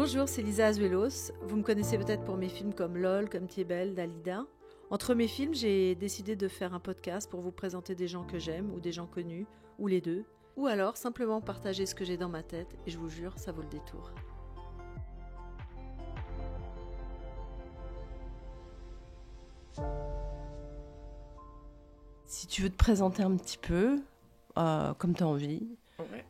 Bonjour, c'est Lisa Azuelos. Vous me connaissez peut-être pour mes films comme LOL, Comme t'es belle, Dalida. Entre mes films, j'ai décidé de faire un podcast pour vous présenter des gens que j'aime ou des gens connus, ou les deux. Ou alors simplement partager ce que j'ai dans ma tête et je vous jure, ça vaut le détour. Si tu veux te présenter un petit peu, comme tu as envie. Ouais.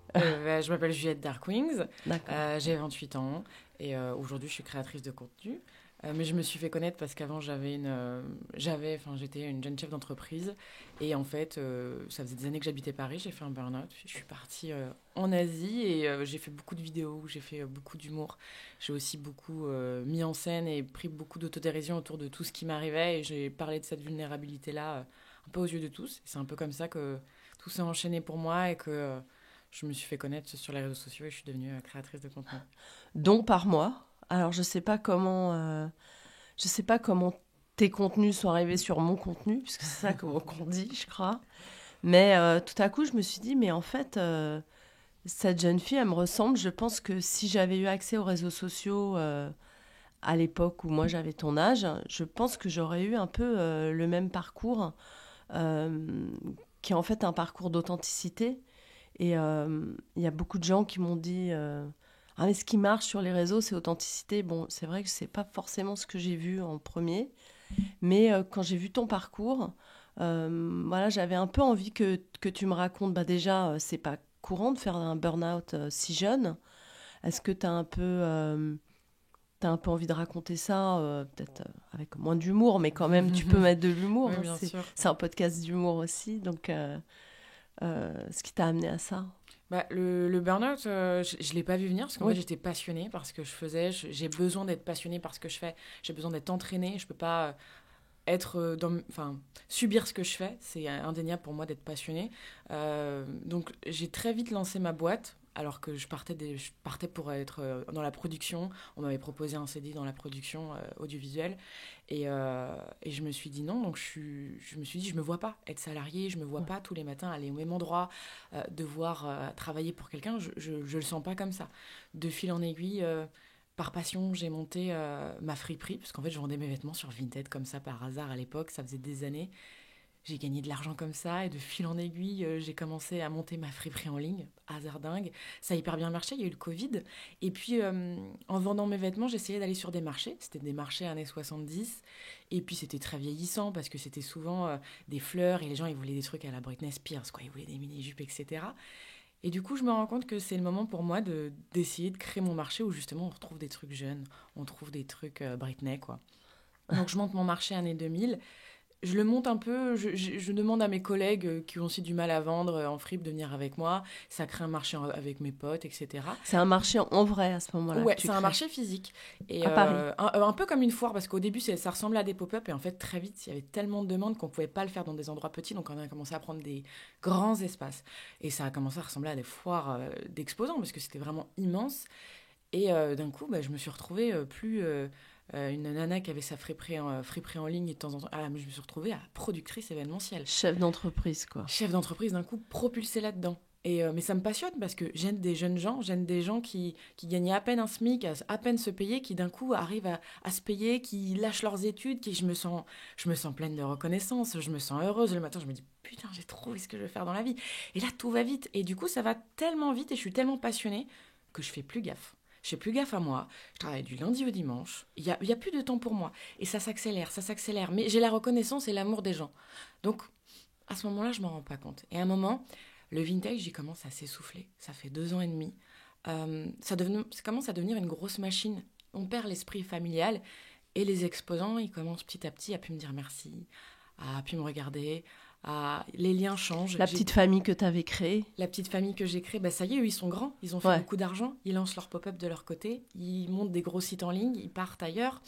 Je m'appelle Juliette Darkwings, D'accord. j'ai 28 ans et aujourd'hui je suis créatrice de contenu. Mais je me suis fait connaître parce qu'avant j'étais une jeune chef d'entreprise et en fait ça faisait des années que j'habitais Paris, j'ai fait un burn-out, je suis partie en Asie et j'ai fait beaucoup de vidéos, j'ai fait beaucoup d'humour, j'ai aussi beaucoup mis en scène et pris beaucoup d'autodérision autour de tout ce qui m'arrivait et j'ai parlé de cette vulnérabilité-là un peu aux yeux de tous. C'est un peu comme ça que tout s'est enchaîné pour moi et que je me suis fait connaître sur les réseaux sociaux et je suis devenue créatrice de contenu. Donc par mois. Alors je sais pas comment tes contenus sont arrivés sur mon contenu, puisque c'est ça qu'on dit, je crois. Mais tout à coup, je me suis dit, mais en fait, cette jeune fille, elle me ressemble. Je pense que si j'avais eu accès aux réseaux sociaux à l'époque où moi j'avais ton âge, je pense que j'aurais eu un peu le même parcours, qui est en fait un parcours d'authenticité. Et il y a beaucoup de gens qui m'ont dit ah, mais ce qui marche sur les réseaux, c'est authenticité. Bon, c'est vrai que c'est pas forcément ce que j'ai vu en premier, mais quand j'ai vu ton parcours, voilà, j'avais un peu envie que tu me racontes. Bah déjà, c'est pas courant de faire un burn-out si jeune. Est-ce que t'as un peu envie de raconter ça, peut-être avec moins d'humour, mais quand même, tu peux mettre de l'humour. Oui, Hein, bien sûr. c'est un podcast d'humour aussi, donc ce qui t'a amené à ça. Le burn-out, je ne l'ai pas vu venir parce qu'en Oui. fait, j'étais passionnée par ce que je faisais. J'ai besoin d'être passionnée par ce que je fais. J'ai besoin d'être entraînée. Je ne peux pas subir ce que je fais. C'est indéniable pour moi d'être passionnée. Donc, j'ai très vite lancé ma boîte. Alors que je partais pour être dans la production. On m'avait proposé un CDI dans la production audiovisuelle. Et je me suis dit non. Donc, je me suis dit, je ne me vois pas être salariée. Je ne me vois pas tous les matins aller au même endroit, devoir travailler pour quelqu'un. Je ne le sens pas comme ça. De fil en aiguille, par passion, j'ai monté ma friperie. Parce qu'en fait, je vendais mes vêtements sur Vinted comme ça par hasard à l'époque. Ça faisait des années. J'ai gagné de l'argent comme ça et de fil en aiguille, j'ai commencé à monter ma friperie en ligne, hasard dingue. Ça a hyper bien marché, il y a eu le Covid. Et puis, en vendant mes vêtements, j'essayais d'aller sur des marchés. C'était des marchés années 70. Et puis, c'était très vieillissant parce que c'était souvent des fleurs et les gens, ils voulaient des trucs à la Britney Spears, quoi. Ils voulaient des mini-jupes, etc. Et du coup, je me rends compte que c'est le moment pour moi d'essayer de créer mon marché où justement on retrouve des trucs jeunes, on trouve des trucs Britney, quoi. Donc, je monte mon marché année 2000. Je le monte un peu, je demande à mes collègues qui ont aussi du mal à vendre en fripe de venir avec moi. Ça crée un marché avec mes potes, etc. C'est un marché en vrai à ce moment-là. Ouais, que tu c'est un crées. marché physique. Et À Paris. un peu comme une foire, parce qu'au début, ça ressemblait à des pop-up. Et en fait, très vite, il y avait tellement de demandes qu'on ne pouvait pas le faire dans des endroits petits. Donc, on a commencé à prendre des grands espaces. Et ça a commencé à ressembler à des foires d'exposants, parce que c'était vraiment immense. Et d'un coup, je me suis retrouvée plus une nana qui avait sa friperie en ligne et de temps en temps. Ah, mais je me suis retrouvée à productrice événementielle. Chef d'entreprise, quoi. Chef d'entreprise, d'un coup, propulsée là-dedans. Mais ça me passionne parce que j'aime des jeunes gens, j'aime des gens qui gagnaient à peine un SMIC, à peine se payer, qui d'un coup arrivent à se payer, qui lâchent leurs études, je me sens pleine de reconnaissance, je me sens heureuse. Le matin, je me dis, putain, j'ai trouvé ce que je veux faire dans la vie. Et là, tout va vite. Et du coup, ça va tellement vite et je suis tellement passionnée que je fais plus gaffe. Je fais plus gaffe à moi. Je travaille du lundi au dimanche. Il y a plus de temps pour moi. Et ça s'accélère. Mais j'ai la reconnaissance et l'amour des gens. Donc, à ce moment-là, je m'en rends pas compte. Et à un moment, le vintage, il commence à s'essouffler. Ça fait 2 ans et demi. Ça commence à devenir une grosse machine. On perd l'esprit familial. Et les exposants, ils commencent petit à petit à plus me dire merci, à plus me regarder. Les liens changent. La petite famille que tu avais créée. La petite famille que j'ai créée, ça y est, eux, ils sont grands. Ils ont fait beaucoup d'argent. Ils lancent leur pop-up de leur côté. Ils montent des gros sites en ligne. Ils partent ailleurs.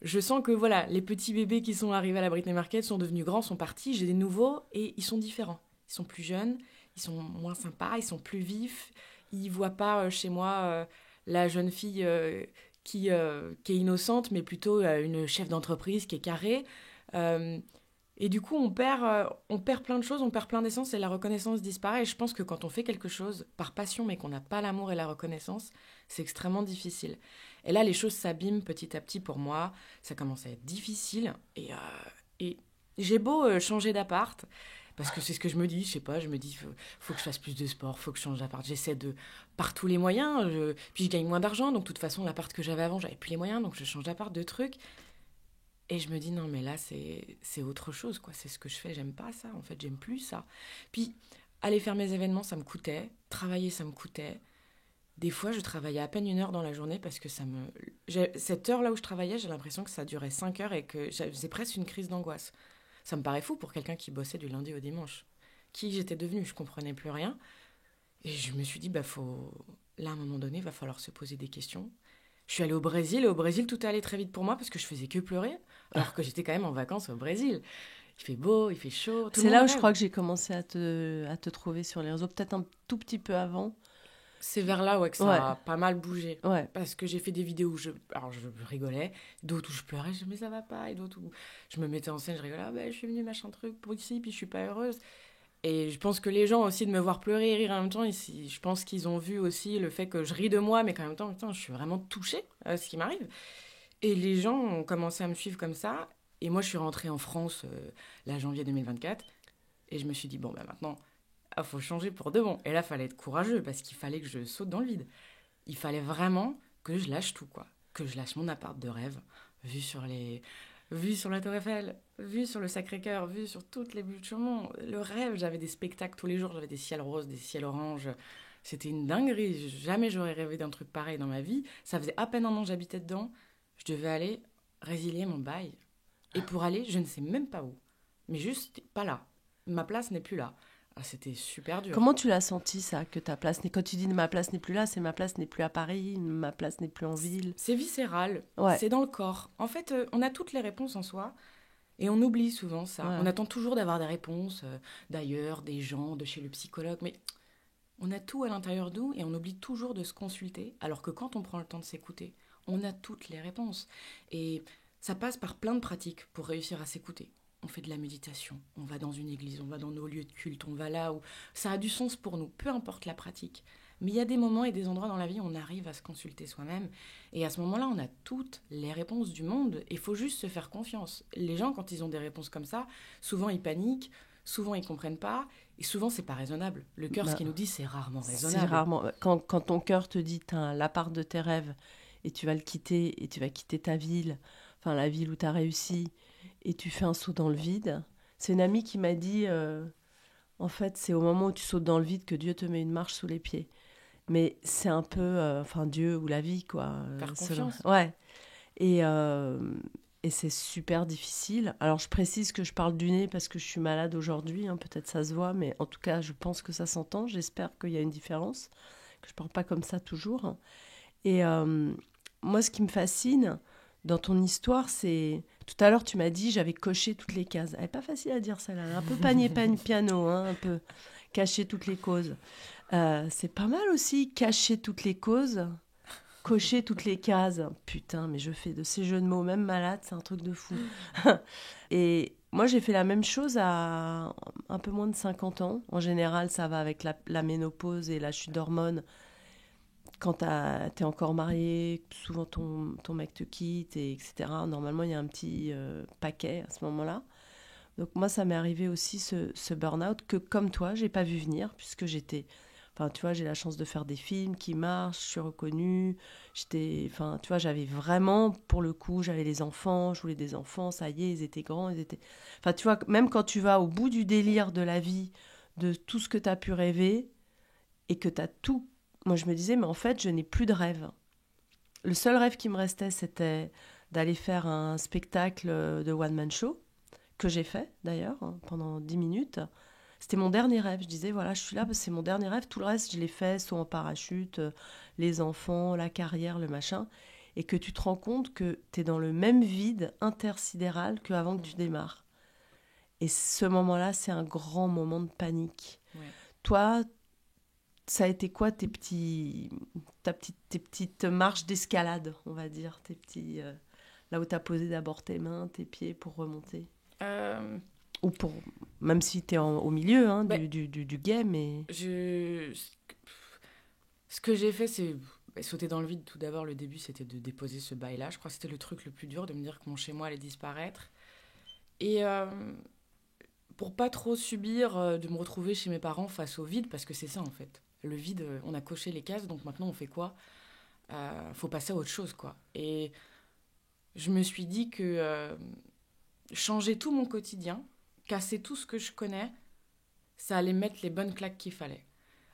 Je sens que voilà, les petits bébés qui sont arrivés à la Britney Market sont devenus grands, sont partis. J'ai des nouveaux et ils sont différents. Ils sont plus jeunes, ils sont moins sympas, ils sont plus vifs. Ils voient pas chez moi la jeune fille qui est innocente, mais plutôt une chef d'entreprise qui est carrée. Et du coup, on perd plein de choses, on perd plein d'essence et la reconnaissance disparaît. Et je pense que quand on fait quelque chose par passion, mais qu'on n'a pas l'amour et la reconnaissance, c'est extrêmement difficile. Et là, les choses s'abîment petit à petit pour moi. Ça commence à être difficile. Et j'ai beau changer d'appart, parce que c'est ce que je me dis, je sais pas, je me dis, faut que je fasse plus de sport, faut que je change d'appart. J'essaie de, par tous les moyens, puis je gagne moins d'argent, donc de toute façon, l'appart que j'avais avant, j'avais plus les moyens, donc je change d'appart, de trucs. Et je me dis, non, mais là, c'est autre chose, quoi. C'est ce que je fais, j'aime pas ça, en fait, j'aime plus ça. Puis, aller faire mes événements, ça me coûtait. Travailler, ça me coûtait. Des fois, je travaillais à peine 1 heure dans la journée parce que cette heure-là où je travaillais, j'ai l'impression que ça durait 5 heures et que j'ai presque une crise d'angoisse. Ça me paraît fou pour quelqu'un qui bossait du lundi au dimanche. Qui j'étais devenue, je comprenais plus rien. Et je me suis dit, là, à un moment donné, il va falloir se poser des questions. Je suis allée au Brésil, et au Brésil, tout est allé très vite pour moi parce que je faisais que pleurer, alors que j'étais quand même en vacances au Brésil. Il fait beau, il fait chaud. C'est là où je crois que j'ai commencé à te trouver sur les réseaux, peut-être un tout petit peu avant. C'est vers là que ça a pas mal bougé. Ouais. Parce que j'ai fait des vidéos où je rigolais, d'autres où je pleurais, je disais mais ça va pas, et d'autres où je me mettais en scène, je rigolais, je suis venue machin truc pour ici, puis je suis pas heureuse. Et je pense que les gens aussi de me voir pleurer et rire en même temps, ici, je pense qu'ils ont vu aussi le fait que je ris de moi, mais qu'en même temps, putain, je suis vraiment touchée à ce qui m'arrive. Et les gens ont commencé à me suivre comme ça. Et moi, je suis rentrée en France là, janvier 2024. Et je me suis dit, maintenant, il faut changer pour de bon. Et là, il fallait être courageux parce qu'il fallait que je saute dans le vide. Il fallait vraiment que je lâche tout, quoi. Que je lâche mon appart de rêve, vue sur la Tour Eiffel, vue sur le Sacré-Cœur, vue sur toutes les buts de Chaumont. Le rêve, j'avais des spectacles tous les jours, j'avais des ciels roses, des ciels oranges. C'était une dinguerie. Jamais j'aurais rêvé d'un truc pareil dans ma vie. Ça faisait à peine 1 an que j'habitais dedans. Je devais aller résilier mon bail. Et pour aller, je ne sais même pas où. Mais juste pas là. Ma place n'est plus là. Ah, c'était super dur. Comment tu l'as senti, ça, que ta place n'est... Quand tu dis ma place n'est plus là, c'est ma place n'est plus à Paris, ma place n'est plus en ville. C'est viscéral, c'est dans le corps. En fait, on a toutes les réponses en soi et on oublie souvent ça. Ouais. On attend toujours d'avoir des réponses d'ailleurs, des gens, de chez le psychologue, mais on a tout à l'intérieur de nous et on oublie toujours de se consulter, alors que quand on prend le temps de s'écouter, on a toutes les réponses. Et ça passe par plein de pratiques pour réussir à s'écouter. On fait de la méditation, on va dans une église, on va dans nos lieux de culte, on va là où ça a du sens pour nous, peu importe la pratique. Mais il y a des moments et des endroits dans la vie où on arrive à se consulter soi-même. Et à ce moment-là, on a toutes les réponses du monde. Il faut juste se faire confiance. Les gens, quand ils ont des réponses comme ça, souvent ils paniquent, souvent ils ne comprennent pas, et souvent c'est pas raisonnable. Le cœur, ce qu'il nous dit, c'est rarement raisonnable. C'est rarement. Quand ton cœur te dit, t'as l'appart de tes rêves, et tu vas le quitter, et tu vas quitter ta ville, enfin la ville où tu as réussi, et tu fais un saut dans le vide. C'est une amie qui m'a dit, en fait, c'est au moment où tu sautes dans le vide que Dieu te met une marche sous les pieds. Mais c'est un peu, Dieu ou la vie, quoi. Faire confiance. Ouais. Et c'est super difficile. Alors, je précise que je parle du nez parce que je suis malade aujourd'hui. Peut-être ça se voit, mais en tout cas, je pense que ça s'entend. J'espère qu'il y a une différence, que je parle pas comme ça toujours. Et moi, ce qui me fascine dans ton histoire, c'est... Tout à l'heure, tu m'as dit, j'avais coché toutes les cases. Elle n'est pas facile à dire, celle-là. Un peu panier piano, un peu cacher toutes les causes. C'est pas mal aussi, cacher toutes les causes, cocher toutes les cases. Putain, mais je fais de ces jeux de mots, même malade, c'est un truc de fou. Et moi, j'ai fait la même chose à un peu moins de 50 ans. En général, ça va avec la ménopause et la chute d'hormones. Quand t'es encore marié, souvent ton mec te quitte, etc. Normalement, il y a un petit paquet à ce moment-là. Donc moi, ça m'est arrivé aussi ce burn-out que, comme toi, j'ai pas vu venir, puisque j'étais... Enfin, tu vois, j'ai la chance de faire des films qui marchent, je suis reconnue. Enfin, tu vois, j'avais vraiment, pour le coup, j'avais les enfants, je voulais des enfants, ça y est, ils étaient grands, ils étaient... Enfin, tu vois, même quand tu vas au bout du délire de la vie, de tout ce que t'as pu rêver, et que t'as tout... Moi, je me disais, mais en fait, je n'ai plus de rêve. Le seul rêve qui me restait, c'était d'aller faire un spectacle de one-man show, que j'ai fait, d'ailleurs, pendant 10 minutes. C'était mon dernier rêve. Je disais, voilà, je suis là, c'est mon dernier rêve. Tout le reste, je l'ai fait, saut en parachute, les enfants, la carrière, le machin. Et que tu te rends compte que tu es dans le même vide intersidéral qu'avant que tu démarres. Et ce moment-là, c'est un grand moment de panique. Ouais. Toi... Ça a été quoi tes petites marches d'escalade, on va dire, là où tu as posé d'abord tes mains, tes pieds pour remonter? Ou pour... Même si tu es au milieu du game. Mais... Ce que j'ai fait, c'est sauter dans le vide. Tout d'abord, le début, c'était de déposer ce bail-là. Je crois que c'était le truc le plus dur, de me dire que mon chez-moi allait disparaître. Et pour pas trop subir de me retrouver chez mes parents face au vide, parce que c'est ça, en fait. Le vide, on a coché les cases, donc maintenant, on fait quoi ? Faut passer à autre chose, quoi. Et je me suis dit que changer tout mon quotidien, casser tout ce que je connais, ça allait mettre les bonnes claques qu'il fallait.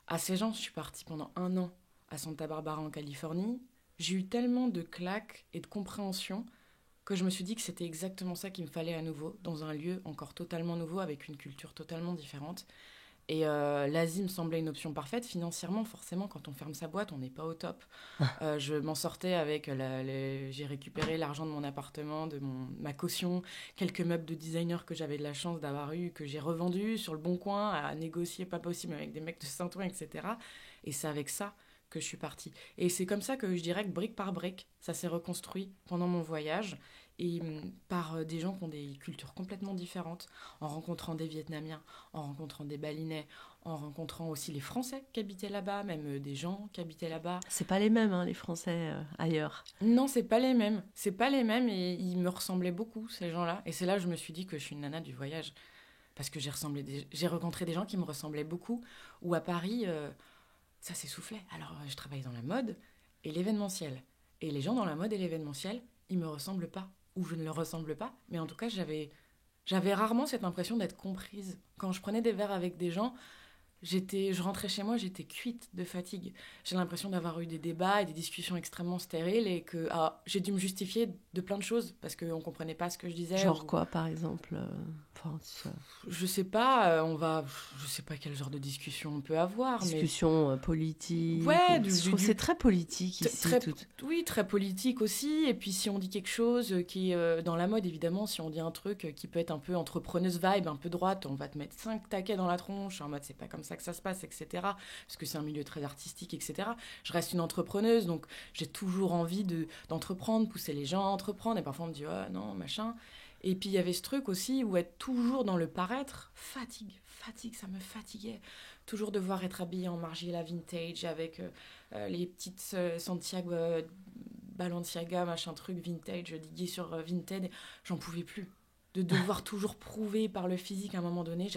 À ces gens, je suis partie pendant 1 an à Santa Barbara en Californie. J'ai eu tellement de claques et de compréhension que je me suis dit que c'était exactement ça qu'il me fallait à nouveau, dans un lieu encore totalement nouveau, avec une culture totalement différente. Et l'Asie me semblait une option parfaite. Financièrement, forcément, quand on ferme sa boîte, on n'est pas au top. Je m'en sortais avec... j'ai récupéré l'argent de mon appartement, de ma caution, quelques meubles de designer que j'avais de la chance d'avoir eu, que j'ai revendus sur le Bon Coin, à négocier pas possible avec des mecs de Saint-Ouen, etc. Et c'est avec ça que je suis partie. Et c'est comme ça que je dirais que brique par brique, ça s'est reconstruit pendant mon voyage. Et par des gens qui ont des cultures complètement différentes, en rencontrant des Vietnamiens, en rencontrant des Balinais, en rencontrant aussi les Français qui habitaient là-bas, même des gens qui habitaient là-bas. C'est pas les mêmes, les Français ailleurs. Non, c'est pas les mêmes. C'est pas les mêmes et ils me ressemblaient beaucoup, ces gens-là. Et c'est là que je me suis dit que je suis une nana du voyage. Parce que j'ai rencontré des gens qui me ressemblaient beaucoup. Ou à Paris, ça s'essoufflait. Alors, je travaille dans la mode et l'événementiel. Et les gens dans la mode et l'événementiel, ils me ressemblent pas. Ou je ne le ressemble pas, mais en tout cas, j'avais rarement cette impression d'être comprise. Quand je prenais des verres avec des gens, je rentrais chez moi, j'étais cuite de fatigue. J'ai l'impression d'avoir eu des débats et des discussions extrêmement stériles et que j'ai dû me justifier de plein de choses parce qu'on ne comprenait pas ce que je disais. Genre quoi, par exemple Je sais pas, je sais pas quel genre de discussion on peut avoir. Discussion politique. Ouais, je trouve que c'est très politique ici. Oui, très politique aussi. Et puis si on dit quelque chose qui est dans la mode, évidemment, si on dit un truc qui peut être un peu entrepreneuse vibe, un peu droite, on va te mettre 5 taquets dans la tronche, en mode c'est pas comme ça que ça se passe, etc. Parce que c'est un milieu très artistique, etc. Je reste une entrepreneuse, donc j'ai toujours envie d'entreprendre, pousser les gens à entreprendre. Et parfois on me dit, oh non, machin. Et puis il y avait ce truc aussi où être toujours dans le paraître, fatigue, ça me fatiguait. Toujours devoir être habillée en Margiela vintage avec les petites Santiago, Balenciaga, machin truc vintage, digué sur Vinted. J'en pouvais plus. De devoir toujours prouver par le physique à un moment donné.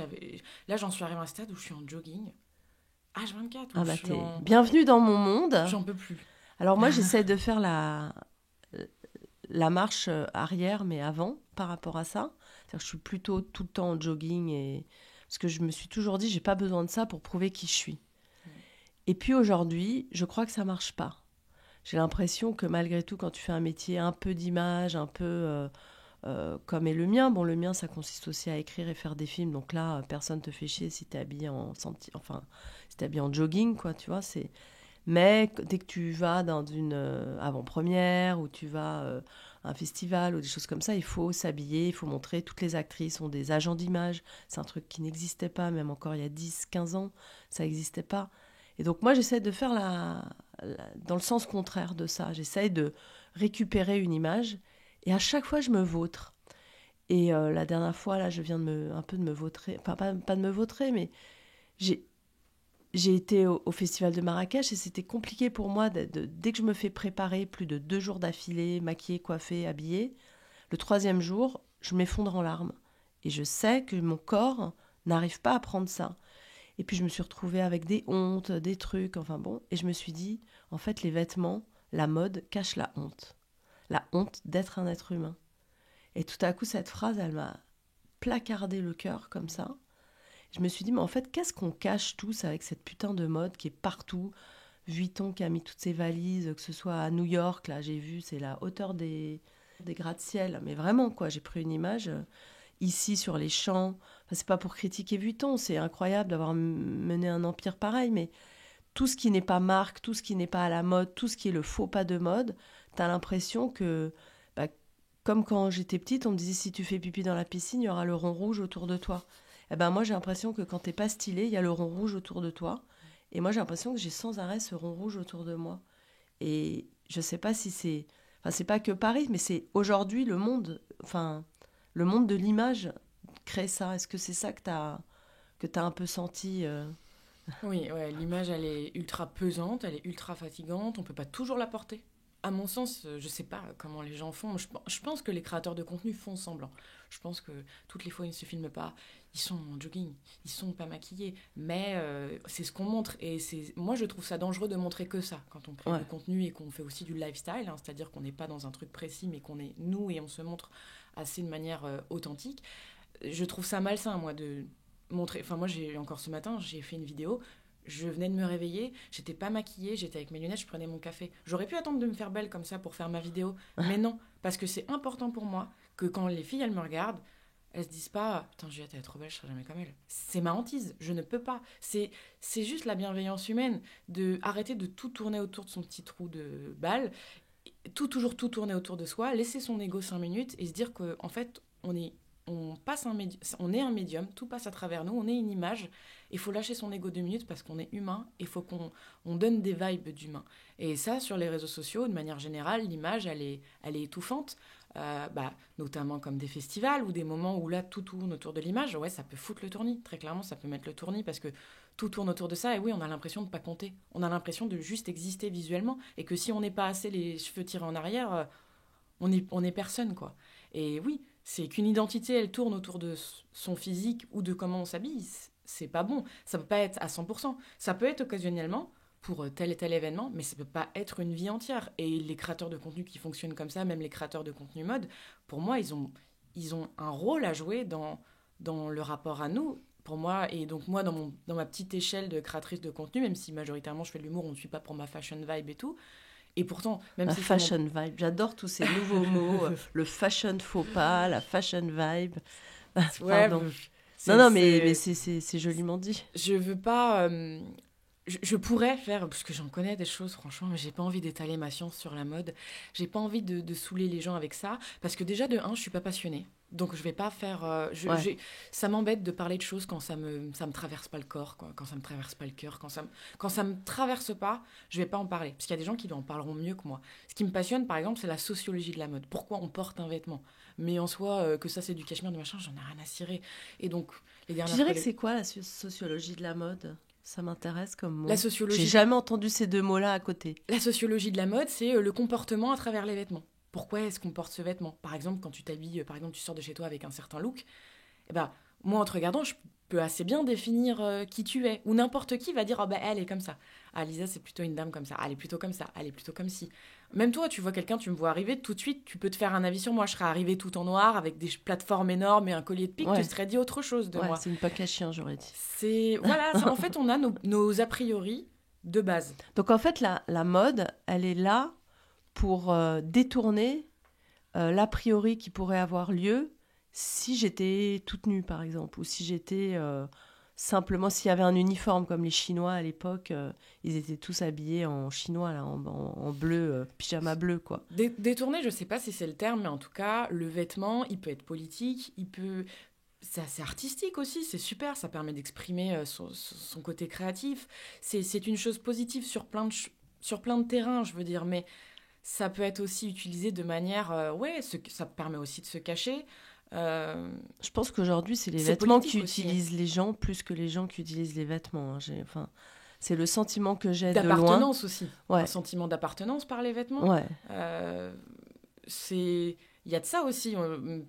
Là, j'en suis arrivée à un stade où je suis en jogging. H24. Bienvenue dans mon monde. J'en peux plus. Alors moi, j'essaie de faire la marche arrière, mais avant, par rapport à ça. C'est-à-dire que je suis plutôt tout le temps en jogging. Parce que je me suis toujours dit, j'ai pas besoin de ça pour prouver qui je suis. Et puis aujourd'hui, je crois que ça marche pas. J'ai l'impression que malgré tout, quand tu fais un métier un peu d'image, un peu... comme est le mien. Bon, le mien, ça consiste aussi à écrire et faire des films. Donc là, personne te fait chier si t'es habillé si t'es habillé en jogging, quoi, tu vois. Mais dès que tu vas dans une avant-première ou tu vas à un festival ou des choses comme ça, il faut s'habiller, il faut montrer. Toutes les actrices ont des agents d'image. C'est un truc qui n'existait pas, même encore il y a 10, 15 ans, ça n'existait pas. Et donc moi, j'essaie de faire dans le sens contraire de ça. J'essaie de récupérer une image. Et à chaque fois, je me vautre. Et la dernière fois, là, je viens un peu de me vautrer. Enfin, pas de me vautrer, mais j'ai été au festival de Marrakech et c'était compliqué pour moi. Dès que je me fais préparer plus de 2 jours d'affilée, maquillée, coiffée, habillée, le 3e jour, je m'effondre en larmes. Et je sais que mon corps n'arrive pas à prendre ça. Et puis, je me suis retrouvée avec des hontes, des trucs, enfin bon. Et je me suis dit, en fait, les vêtements, la mode cache la honte. La honte d'être un être humain. Et tout à coup, cette phrase, elle m'a placardé le cœur comme ça. Je me suis dit, mais en fait, qu'est-ce qu'on cache tous avec cette putain de mode qui est partout ? Vuitton qui a mis toutes ses valises, que ce soit à New York, là, j'ai vu, c'est la hauteur des gratte-ciel. Mais vraiment, quoi, j'ai pris une image ici sur les champs. Enfin, c'est pas pour critiquer Vuitton, c'est incroyable d'avoir mené un empire pareil, mais tout ce qui n'est pas marque, tout ce qui n'est pas à la mode, tout ce qui est le faux pas de mode, t'as l'impression que, comme quand j'étais petite, on me disait si tu fais pipi dans la piscine, il y aura le rond rouge autour de toi. Et moi j'ai l'impression que quand t'es pas stylé, il y a le rond rouge autour de toi. Et moi j'ai l'impression que j'ai sans arrêt ce rond rouge autour de moi. Et je sais pas si c'est... Enfin, c'est pas que Paris, mais c'est aujourd'hui le monde de l'image crée ça? Est-ce que c'est ça que t'as un peu senti Oui, ouais, l'image, elle est ultra pesante, elle est ultra fatigante, on peut pas toujours la porter. À mon sens, je sais pas comment les gens font. Je pense que les créateurs de contenu font semblant. Je pense que toutes les fois, ils ne se filment pas. Ils sont en jogging, ils sont pas maquillés. Mais c'est ce qu'on montre. Et moi, je trouve ça dangereux de montrer que ça quand on crée du contenu et qu'on fait aussi du lifestyle. Hein, c'est-à-dire qu'on n'est pas dans un truc précis, mais qu'on est nous et on se montre assez de manière authentique. Je trouve ça malsain, moi, de montrer. Enfin, moi, encore ce matin, j'ai fait une vidéo. Je venais de me réveiller, j'étais pas maquillée, j'étais avec mes lunettes, je prenais mon café. J'aurais pu attendre de me faire belle comme ça pour faire ma vidéo, mais non, parce que c'est important pour moi que quand les filles, elles me regardent, elles se disent pas « Putain, Juliette, elle est trop belle, je serai jamais comme elle. » C'est ma hantise, je ne peux pas. C'est juste la bienveillance humaine, de arrêter de tout tourner autour de son petit trou de balle, toujours tout tourner autour de soi, laisser son ego 5 minutes et se dire qu'en fait, on est un médium, tout passe à travers nous, on est une image. Il faut lâcher son ego 2 minutes parce qu'on est humain et il faut qu'on donne des vibes d'humain. Et ça, sur les réseaux sociaux, de manière générale, l'image, elle est étouffante. Notamment comme des festivals ou des moments où là, tout tourne autour de l'image. Ouais, ça peut foutre le tournis. Très clairement, ça peut mettre le tournis parce que tout tourne autour de ça. Et oui, on a l'impression de ne pas compter. On a l'impression de juste exister visuellement. Et que si on n'est pas assez les cheveux tirés en arrière, on est personne, quoi. Et oui, c'est qu'une identité, elle tourne autour de son physique ou de comment on s'habille. C'est pas bon. Ça peut pas être à 100%. Ça peut être occasionnellement pour tel et tel événement, mais ça peut pas être une vie entière. Et les créateurs de contenu qui fonctionnent comme ça, même les créateurs de contenu mode, pour moi, ils ont un rôle à jouer dans le rapport à nous. Pour moi, et donc moi, dans ma petite échelle de créatrice de contenu, même si majoritairement je fais de l'humour, on ne me suit pas pour ma fashion vibe et tout. Et pourtant, même la si fashion vibe, j'adore tous ces nouveaux mots, le fashion faux pas, la fashion vibe. Pardon. Non, mais c'est joliment dit. Je veux pas. Je pourrais faire, parce que j'en connais des choses, franchement, mais j'ai pas envie d'étaler ma science sur la mode. J'ai pas envie de saouler les gens avec ça, parce que déjà, de un, je suis pas passionnée. Donc, je vais pas faire. Ça m'embête de parler de choses quand ça me traverse pas le corps, quoi, quand ça me traverse pas le cœur, quand ça me traverse pas, je vais pas en parler. Parce qu'il y a des gens qui en parleront mieux que moi. Ce qui me passionne, par exemple, c'est la sociologie de la mode. Pourquoi on porte un vêtement? Mais en soi, que ça c'est du cachemire, du machin, j'en ai rien à cirer. Et donc, les dernières. Tu dirais que c'est quoi la sociologie de la mode? Ça m'intéresse comme mot. La sociologie. J'ai jamais entendu ces deux mots-là à côté. La sociologie de la mode, c'est le comportement à travers les vêtements. Pourquoi est-ce qu'on porte ce vêtement? Par exemple, quand tu t'habilles, par exemple, tu sors de chez toi avec un certain look, eh ben, moi, en te regardant, je peux assez bien définir qui tu es. Ou n'importe qui va dire, oh, bah, elle est comme ça. Ah, Lisa, c'est plutôt une dame comme ça. Ah, elle est plutôt comme ça. Elle est plutôt comme ci. Même toi, tu vois quelqu'un, tu me vois arriver, tout de suite, tu peux te faire un avis sur moi. Je serais arrivée tout en noir, avec des plateformes énormes et un collier de pique, tu serais dit autre chose de moi. C'est une poque à chien, j'aurais dit. Voilà, en fait, on a nos a priori de base. Donc, en fait, la mode, elle est là pour détourner l'a priori qui pourrait avoir lieu si j'étais toute nue, par exemple, ou si j'étais simplement, s'il y avait un uniforme comme les Chinois à l'époque, ils étaient tous habillés en chinois, là, en bleu, pyjama bleu, quoi. Détourner, je sais pas si c'est le terme, mais en tout cas, le vêtement, il peut être politique, c'est artistique aussi, c'est super, ça permet d'exprimer son côté créatif. C'est une chose positive sur plein de terrains, je veux dire, mais ça peut être aussi utilisé de manière... ça permet aussi de se cacher. Je pense qu'aujourd'hui, c'est les vêtements qui utilisent les gens plus que les gens qui utilisent les vêtements. C'est le sentiment que j'ai de loin. D'appartenance aussi. Ouais. Un sentiment d'appartenance par les vêtements. Ouais. Il y a de ça aussi,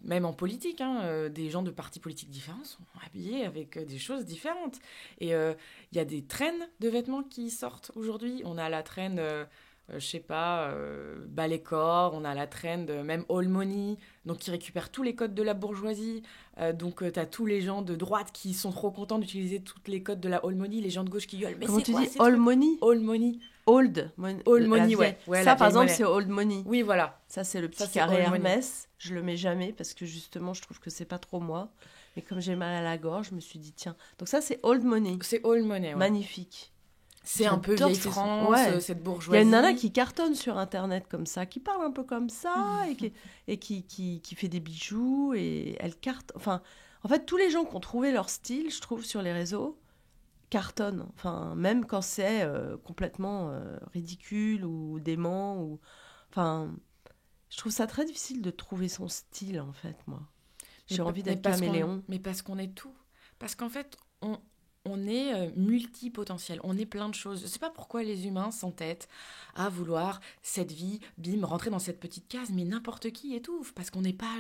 même en politique. Des gens de partis politiques différents sont habillés avec des choses différentes. Et il y a des trends de vêtements qui sortent aujourd'hui. On a la trend... je sais pas, ballet corps, on a la trend, même all money, donc qui récupère tous les codes de la bourgeoisie. Donc t'as tous les gens de droite qui sont trop contents d'utiliser toutes les codes de la all money, les gens de gauche qui gueulent. Mais comment c'est tu quoi, dis all money? All money. Old money, ouais. Ça, par exemple, c'est old money. Oui, voilà. Ça, c'est le petit carré Hermès. Je le mets jamais parce que justement, je trouve que c'est pas trop moi. Mais comme j'ai mal à la gorge, je me suis dit, tiens. Donc ça, c'est old money. C'est all money, ouais. Magnifique. C'est un peu vieille France, cette bourgeoisie. Il y a une nana qui cartonne sur Internet comme ça, qui parle un peu comme ça et qui fait des bijoux et elle cartonne. Enfin, en fait, tous les gens qui ont trouvé leur style, je trouve, sur les réseaux, cartonnent. Enfin, même quand c'est complètement ridicule ou dément. Enfin, je trouve ça très difficile de trouver son style, en fait, moi. J'ai envie d'être parce caméléon. Mais parce qu'on est tout. Parce qu'en fait, on est multipotentiel, on est plein de choses. Je ne sais pas pourquoi les humains s'entêtent à vouloir cette vie, bim, rentrer dans cette petite case, mais n'importe qui étouffe, parce qu'on n'est pas,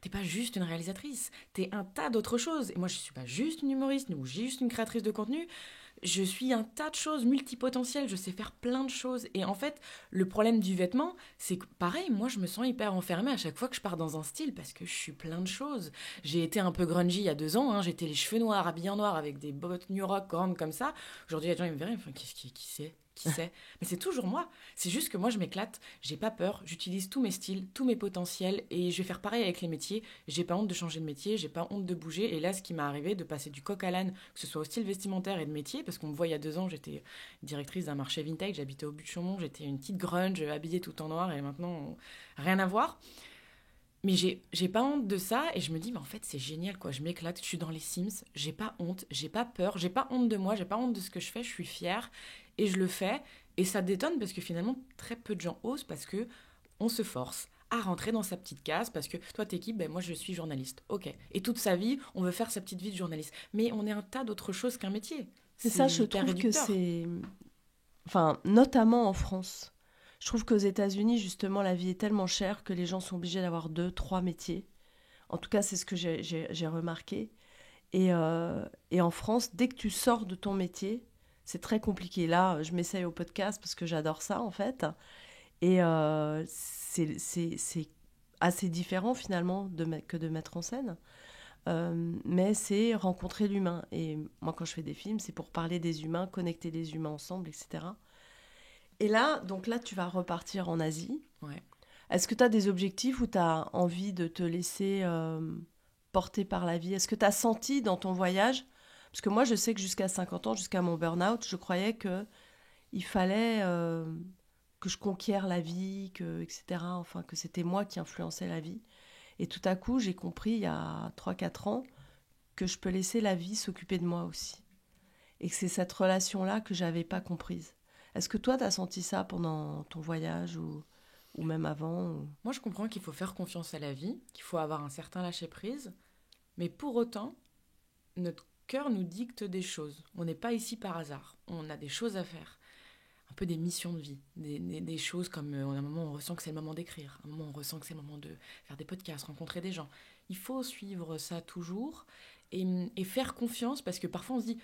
t'es pas juste une réalisatrice, t'es un tas d'autres choses. Et moi, je ne suis pas juste une humoriste ou juste une créatrice de contenu, je suis un tas de choses multipotentielles, je sais faire plein de choses. Et en fait, le problème du vêtement, c'est que pareil, moi je me sens hyper enfermée à chaque fois que je pars dans un style parce que je suis plein de choses. J'ai été un peu grungy il y a 2 ans, hein, j'étais les cheveux noirs, habillée en noir avec des bottes New Rock grandes comme ça. Aujourd'hui, les gens ils me verraient, enfin, qui c'est qui sait. Mais c'est toujours moi. C'est juste que moi, je m'éclate, j'ai pas peur, j'utilise tous mes styles, tous mes potentiels, et je vais faire pareil avec les métiers. J'ai pas honte de changer de métier, j'ai pas honte de bouger. Et là, ce qui m'est arrivé, de passer du coq à l'âne, que ce soit au style vestimentaire et de métier, parce qu'on me voit il y a 2 ans, j'étais directrice d'un marché vintage, j'habitais au but de Chaumont, j'étais une petite grunge habillée tout en noir, et maintenant, rien à voir. Mais j'ai pas honte de ça et je me dis, mais en fait, c'est génial, quoi. Je m'éclate, je suis dans les Sims, j'ai pas honte, j'ai pas peur, j'ai pas honte de moi, j'ai pas honte de ce que je fais, je suis fière et je le fais. Et ça détonne parce que finalement, très peu de gens osent parce que on se force à rentrer dans sa petite case parce que toi, t'es qui? Ben, moi, je suis journaliste. Ok. Et toute sa vie, on veut faire sa petite vie de journaliste. Mais on est un tas d'autres choses qu'un métier. C'est ça, je hyper trouve que réducteur. c'est... Enfin, notamment en France. Je trouve qu'aux États-Unis, justement, la vie est tellement chère que les gens sont obligés d'avoir 2, 3 métiers. En tout cas, c'est ce que j'ai remarqué. Et en France, dès que tu sors de ton métier, c'est très compliqué. Là, je m'essaye au podcast parce que j'adore ça, en fait. Et c'est assez différent, finalement, que de mettre en scène. Mais c'est rencontrer l'humain. Et moi, quand je fais des films, c'est pour parler des humains, connecter les humains ensemble, etc. Et là, donc là, tu vas repartir en Asie. Ouais. Est-ce que tu as des objectifs ou tu as envie de te laisser porter par la vie? Est-ce que tu as senti dans ton voyage, parce que moi, je sais que jusqu'à 50 ans, jusqu'à mon burn-out, je croyais qu'il fallait que je conquière la vie, etc. Enfin, que c'était moi qui influençais la vie. Et tout à coup, j'ai compris, il y a 3, 4 ans, que je peux laisser la vie s'occuper de moi aussi. Et que c'est cette relation-là que je n'avais pas comprise. Est-ce que toi, tu as senti ça pendant ton voyage ou même avant Moi, je comprends qu'il faut faire confiance à la vie, qu'il faut avoir un certain lâcher-prise, mais pour autant, notre cœur nous dicte des choses. On n'est pas ici par hasard. On a des choses à faire. Un peu des missions de vie. Des choses comme, à un moment, on ressent que c'est le moment d'écrire. À un moment, on ressent que c'est le moment de faire des podcasts, rencontrer des gens. Il faut suivre ça toujours et faire confiance parce que parfois, on se dit...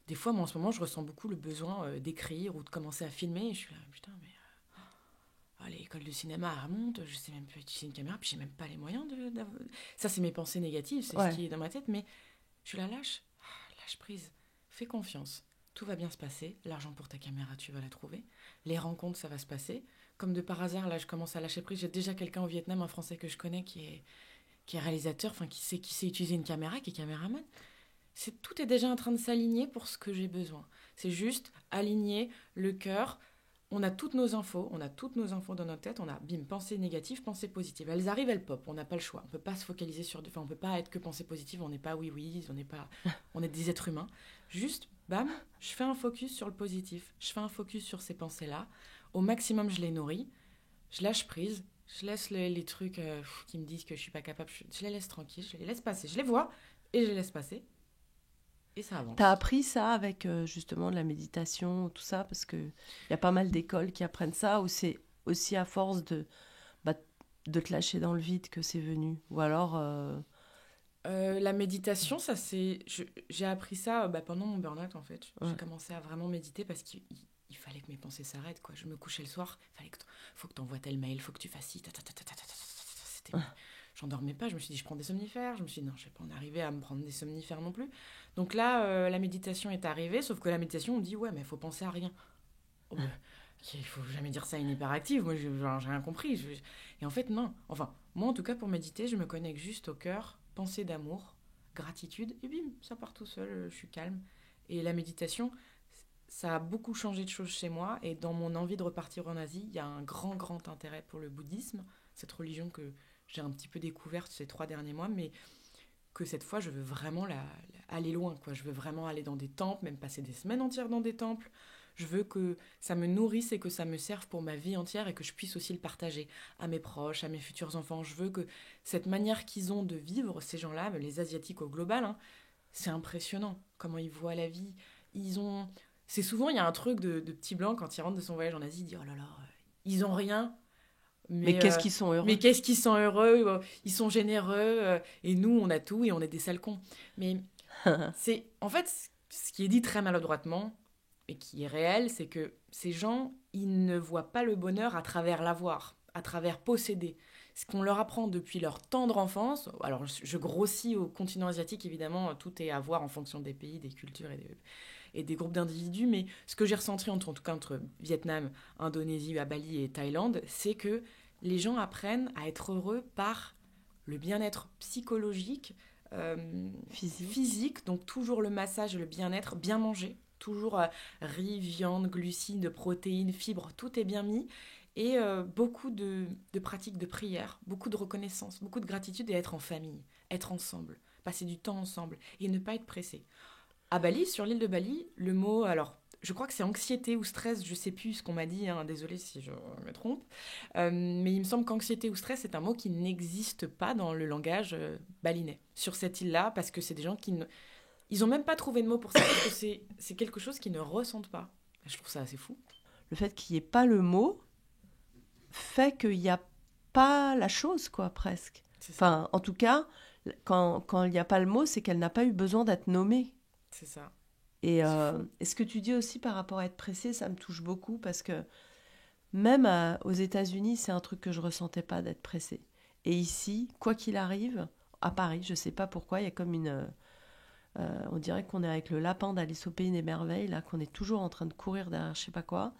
Des fois, moi, en ce moment, je ressens beaucoup le besoin d'écrire ou de commencer à filmer. Et je suis là, putain, mais... l'école de cinéma remonte, je sais même pas utiliser une caméra, puis j'ai même pas les moyens de... Ça, c'est mes pensées négatives, c'est ce qui est dans ma tête, mais je la lâche. Lâche prise. Fais confiance. Tout va bien se passer. L'argent pour ta caméra, tu vas la trouver. Les rencontres, ça va se passer. Comme de par hasard, là, je commence à lâcher prise. J'ai déjà quelqu'un au Vietnam, un Français que je connais, qui est réalisateur, enfin, qui sait utiliser une caméra, qui est caméraman. Tout est déjà en train de s'aligner pour ce que j'ai besoin. C'est juste aligner le cœur. On a toutes nos infos dans notre tête. On a, bim, pensée négative, pensée positive. Elles arrivent, elles pop. On n'a pas le choix. On peut pas se focaliser sur... Enfin, on peut pas être que pensée positive. On n'est pas oui, on est des êtres humains. Juste, bam, je fais un focus sur le positif. Je fais un focus sur ces pensées-là. Au maximum, je les nourris. Je lâche prise. Je laisse les trucs qui me disent que je suis pas capable. Je les laisse tranquilles. Je les laisse passer. Je les vois et je les laisse passer. Et ça avance. T'as appris ça avec justement de la méditation, tout ça, parce qu'il y a pas mal d'écoles qui apprennent ça, ou c'est aussi à force de te lâcher dans le vide que c'est venu? Ou alors... La méditation, ça c'est... J'ai appris ça pendant mon burn-out en fait. Ouais. J'ai commencé à vraiment méditer parce qu'il fallait que mes pensées s'arrêtent, quoi. Je me couchais le soir, faut que t'envoies tel mail, faut que tu fasses ci, c'était... J'en dormais pas, je me suis dit je prends des somnifères, je me suis dit non, je vais pas en arriver à me prendre des somnifères non plus. Donc là, la méditation est arrivée, sauf que la méditation, on me dit ouais, mais faut penser à rien. Oh, il faut jamais dire ça à une hyperactive, moi j'ai rien compris. Et en fait, non. Enfin, moi en tout cas, pour méditer, je me connecte juste au cœur, pensée d'amour, gratitude, et bim, ça part tout seul, je suis calme. Et la méditation, ça a beaucoup changé de choses chez moi, et dans mon envie de repartir en Asie, il y a un grand intérêt pour le bouddhisme, cette religion que j'ai un petit peu découverte ces 3 derniers mois, mais que cette fois, je veux vraiment aller loin, quoi. Je veux vraiment aller dans des temples, même passer des semaines entières dans des temples. Je veux que ça me nourrisse et que ça me serve pour ma vie entière et que je puisse aussi le partager à mes proches, à mes futurs enfants. Je veux que cette manière qu'ils ont de vivre, ces gens-là, les Asiatiques au global, hein, c'est impressionnant comment ils voient la vie. Ils ont... C'est souvent, il y a un truc de petit blanc quand il rentre de son voyage en Asie, il dit « Oh là là, ils ont rien ». Mais qu'est-ce qu'ils sont heureux. Mais qu'est-ce qu'ils sont heureux, ils sont généreux, et nous, on a tout et on est des sales cons. Mais c'est... En fait, ce qui est dit très maladroitement, et qui est réel, c'est que ces gens, ils ne voient pas le bonheur à travers l'avoir, à travers posséder. Ce qu'on leur apprend depuis leur tendre enfance, alors je grossis au continent asiatique, évidemment, tout est à voir en fonction des pays, des cultures et des groupes d'individus, mais ce que j'ai ressenti en tout cas entre Vietnam, Indonésie, à Bali et Thaïlande, c'est que les gens apprennent à être heureux par le bien-être psychologique, physique, donc toujours le massage et le bien-être, bien manger, toujours riz, viande, glucides, protéines, fibres, tout est bien mis, et beaucoup de pratiques de prière, beaucoup de reconnaissance, beaucoup de gratitude et être en famille, être ensemble, passer du temps ensemble et ne pas être pressé. À Bali, sur l'île de Bali, le mot, alors je crois que c'est anxiété ou stress, je sais plus ce qu'on m'a dit, hein, désolée si je me trompe, mais il me semble qu'anxiété ou stress c'est un mot qui n'existe pas dans le langage balinais, sur cette île-là, parce que c'est des gens qui ne... Ils n'ont même pas trouvé de mot pour ça, parce que c'est quelque chose qu'ils ne ressentent pas. Je trouve ça assez fou. Le fait qu'il n'y ait pas le mot fait qu'il n'y a pas la chose, quoi, presque. Enfin, en tout cas, quand il n'y a pas le mot, c'est qu'elle n'a pas eu besoin d'être nommée. C'est ça. Et ce que tu dis aussi par rapport à être pressée, ça me touche beaucoup, parce que même aux États-Unis, c'est un truc que je ressentais pas, d'être pressée. Et ici, quoi qu'il arrive, à Paris, je sais pas pourquoi, il y a comme une... on dirait qu'on est avec le lapin d'Alice au Pays des Merveilles, là, qu'on est toujours en train de courir derrière je sais pas quoi.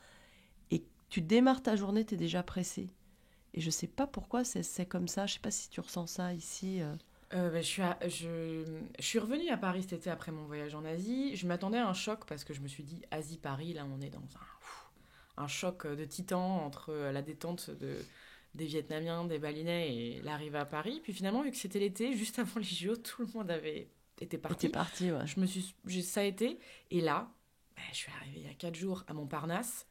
Et tu démarres ta journée, tu es déjà pressé. Et je sais pas pourquoi c'est comme ça. Je sais pas si tu ressens ça ici. Je suis revenue à Paris cet été après mon voyage en Asie. Je m'attendais à un choc parce que je me suis dit Asie-Paris, là on est dans un choc de titan entre la détente des Vietnamiens, des Balinais et l'arrivée à Paris. Puis finalement, vu que c'était l'été, juste avant les JO, tout le monde avait été parti. Ouais. Ça a été. Et là, je suis arrivée il y a 4 jours à Montparnasse.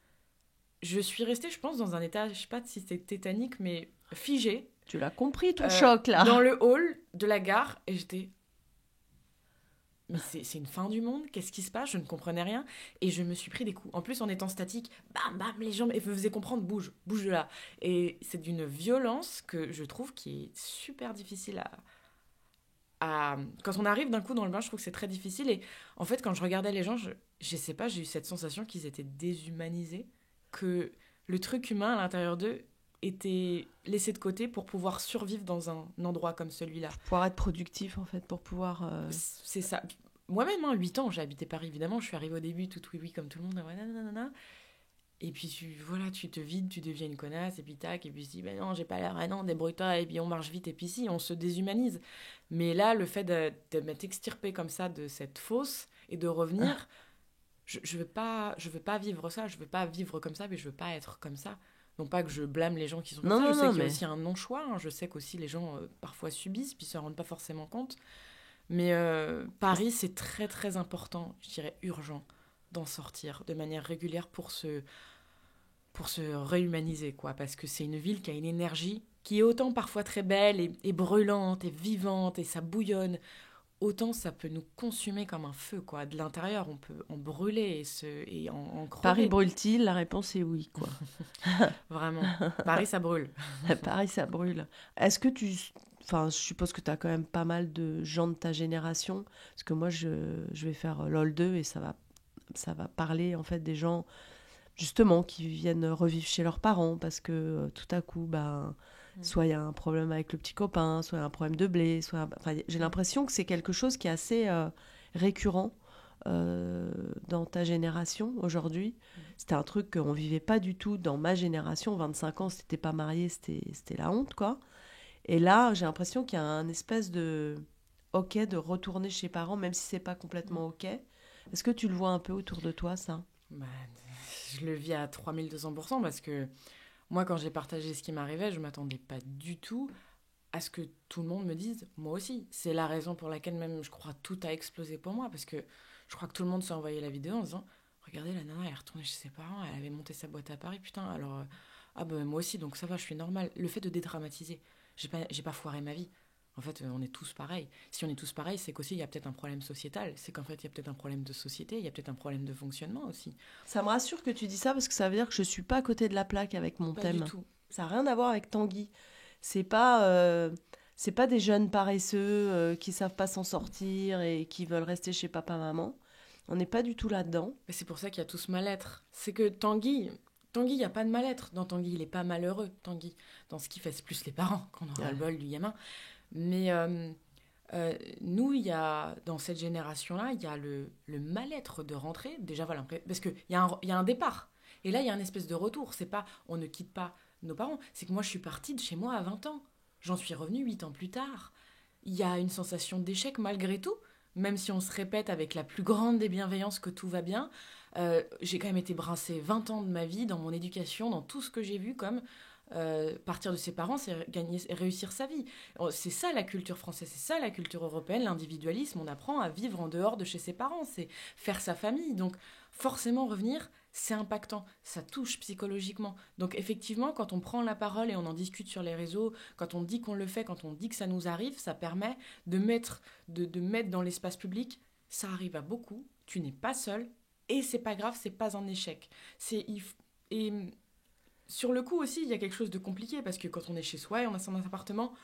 Je suis restée, je pense, dans un état, je sais pas si c'était tétanique, mais figée. Tu l'as compris, ton choc, là. Dans le hall de la gare, et j'étais... Mais c'est une fin du monde, qu'est-ce qui se passe? Je ne comprenais rien, et je me suis pris des coups. En plus, en étant statique, bam, bam, les jambes, et me faisaient comprendre, bouge de là. Et c'est d'une violence que je trouve qui est super difficile à... Quand on arrive d'un coup dans le bain, je trouve que c'est très difficile, et en fait, quand je regardais les gens, je sais pas, j'ai eu cette sensation qu'ils étaient déshumanisés, que le truc humain à l'intérieur d'eux était laissé de côté pour pouvoir survivre dans un endroit comme celui-là. Pour pouvoir être productif, en fait, pour pouvoir... C'est ça. Moi-même, 8 ans, j'ai habité Paris, évidemment. Je suis arrivée au début, tout oui, comme tout le monde. Nanana. Et puis, tu te vides, tu deviens une connasse, et puis tac, et puis tu dis, ben non, j'ai pas l'air, non, débrouille-toi, et puis on marche vite, et puis si, on se déshumanise. Mais là, le fait de m'être extirpée comme ça de cette fosse, et de revenir... Je veux pas vivre ça, je veux pas vivre comme ça, mais je veux pas être comme ça. Non pas que je blâme les gens qui sont comme ça, je sais qu'il y a aussi un non-choix, hein. Je sais qu'aussi les gens parfois subissent, puis se rendent pas forcément compte. Mais Paris, c'est très très important, je dirais urgent, d'en sortir de manière régulière pour se réhumaniser, quoi. Parce que c'est une ville qui a une énergie qui est autant parfois très belle et brûlante et vivante, et ça bouillonne, autant ça peut nous consumer comme un feu, quoi. De l'intérieur, on peut en brûler et en crever. Paris brûle-t-il? La réponse est oui, quoi. Vraiment. Paris, ça brûle. Paris, ça brûle. Est-ce que Enfin, je suppose que tu as quand même pas mal de gens de ta génération, parce que moi, je vais faire LOL 2 et ça va parler, en fait, des gens, justement, qui viennent revivre chez leurs parents, parce que tout à coup, soit il y a un problème avec le petit copain, soit il y a un problème de blé, j'ai l'impression que c'est quelque chose qui est assez récurrent dans ta génération aujourd'hui. C'était un truc qu'on vivait pas du tout dans ma génération. 25 ans, si t'étais pas marié, c'était la honte, quoi. Et là, j'ai l'impression qu'il y a un espèce de OK de retourner chez les parents, même si c'est pas complètement OK. Est-ce que tu le vois un peu autour de toi, ça? Je le vis à 3200%, parce que moi, quand j'ai partagé ce qui m'arrivait, je m'attendais pas du tout à ce que tout le monde me dise « moi aussi ». C'est la raison pour laquelle même, je crois, tout a explosé pour moi, parce que je crois que tout le monde s'est envoyé la vidéo en disant « regardez, la nana, elle est retournée chez ses parents, elle avait monté sa boîte à Paris, putain, alors, moi aussi, donc ça va, je suis normale. Le fait de dédramatiser, j'ai pas foiré ma vie. En fait, on est tous pareils. Si on est tous pareils, c'est qu'aussi, il y a peut-être un problème sociétal. C'est qu'en fait, il y a peut-être un problème de société, il y a peut-être un problème de fonctionnement aussi. Ça me rassure que tu dis ça parce que ça veut dire que je suis pas à côté de la plaque avec mon Pas thème. du tout. Ça n'a rien à voir avec Tanguy. C'est pas, c'est pas des jeunes paresseux qui savent pas s'en sortir et qui veulent rester chez papa-maman. On n'est pas du tout là-dedans. Mais c'est pour ça qu'il y a tout ce mal-être. C'est que Tanguy, il n'y a pas de mal-être. Dans Tanguy, il n'est pas malheureux, Tanguy. Dans ce qui fait, c'est plus les parents qu'on aura le bol du gamin. Mais nous, il y a, dans cette génération-là, il y a le mal-être de rentrer. Déjà, voilà, parce qu'il y a un départ. Et là, il y a un espèce de retour. C'est pas, on ne quitte pas nos parents. C'est que moi, je suis partie de chez moi à 20 ans. J'en suis revenue 8 ans plus tard. Il y a une sensation d'échec malgré tout. Même si on se répète avec la plus grande des bienveillances que tout va bien, j'ai quand même été brassée 20 ans de ma vie dans mon éducation, dans tout ce que j'ai vu comme partir de ses parents, c'est réussir sa vie. C'est ça la culture française, c'est ça la culture européenne, l'individualisme. On apprend à vivre en dehors de chez ses parents, c'est faire sa famille. Donc forcément revenir, c'est impactant, ça touche psychologiquement. Donc effectivement, quand on prend la parole et on en discute sur les réseaux, quand on dit qu'on le fait, quand on dit que ça nous arrive, ça permet de mettre dans l'espace public, ça arrive à beaucoup, tu n'es pas seul, et c'est pas grave, c'est pas un échec. Et sur le coup aussi, il y a quelque chose de compliqué, parce que quand on est chez soi et on a son appartement,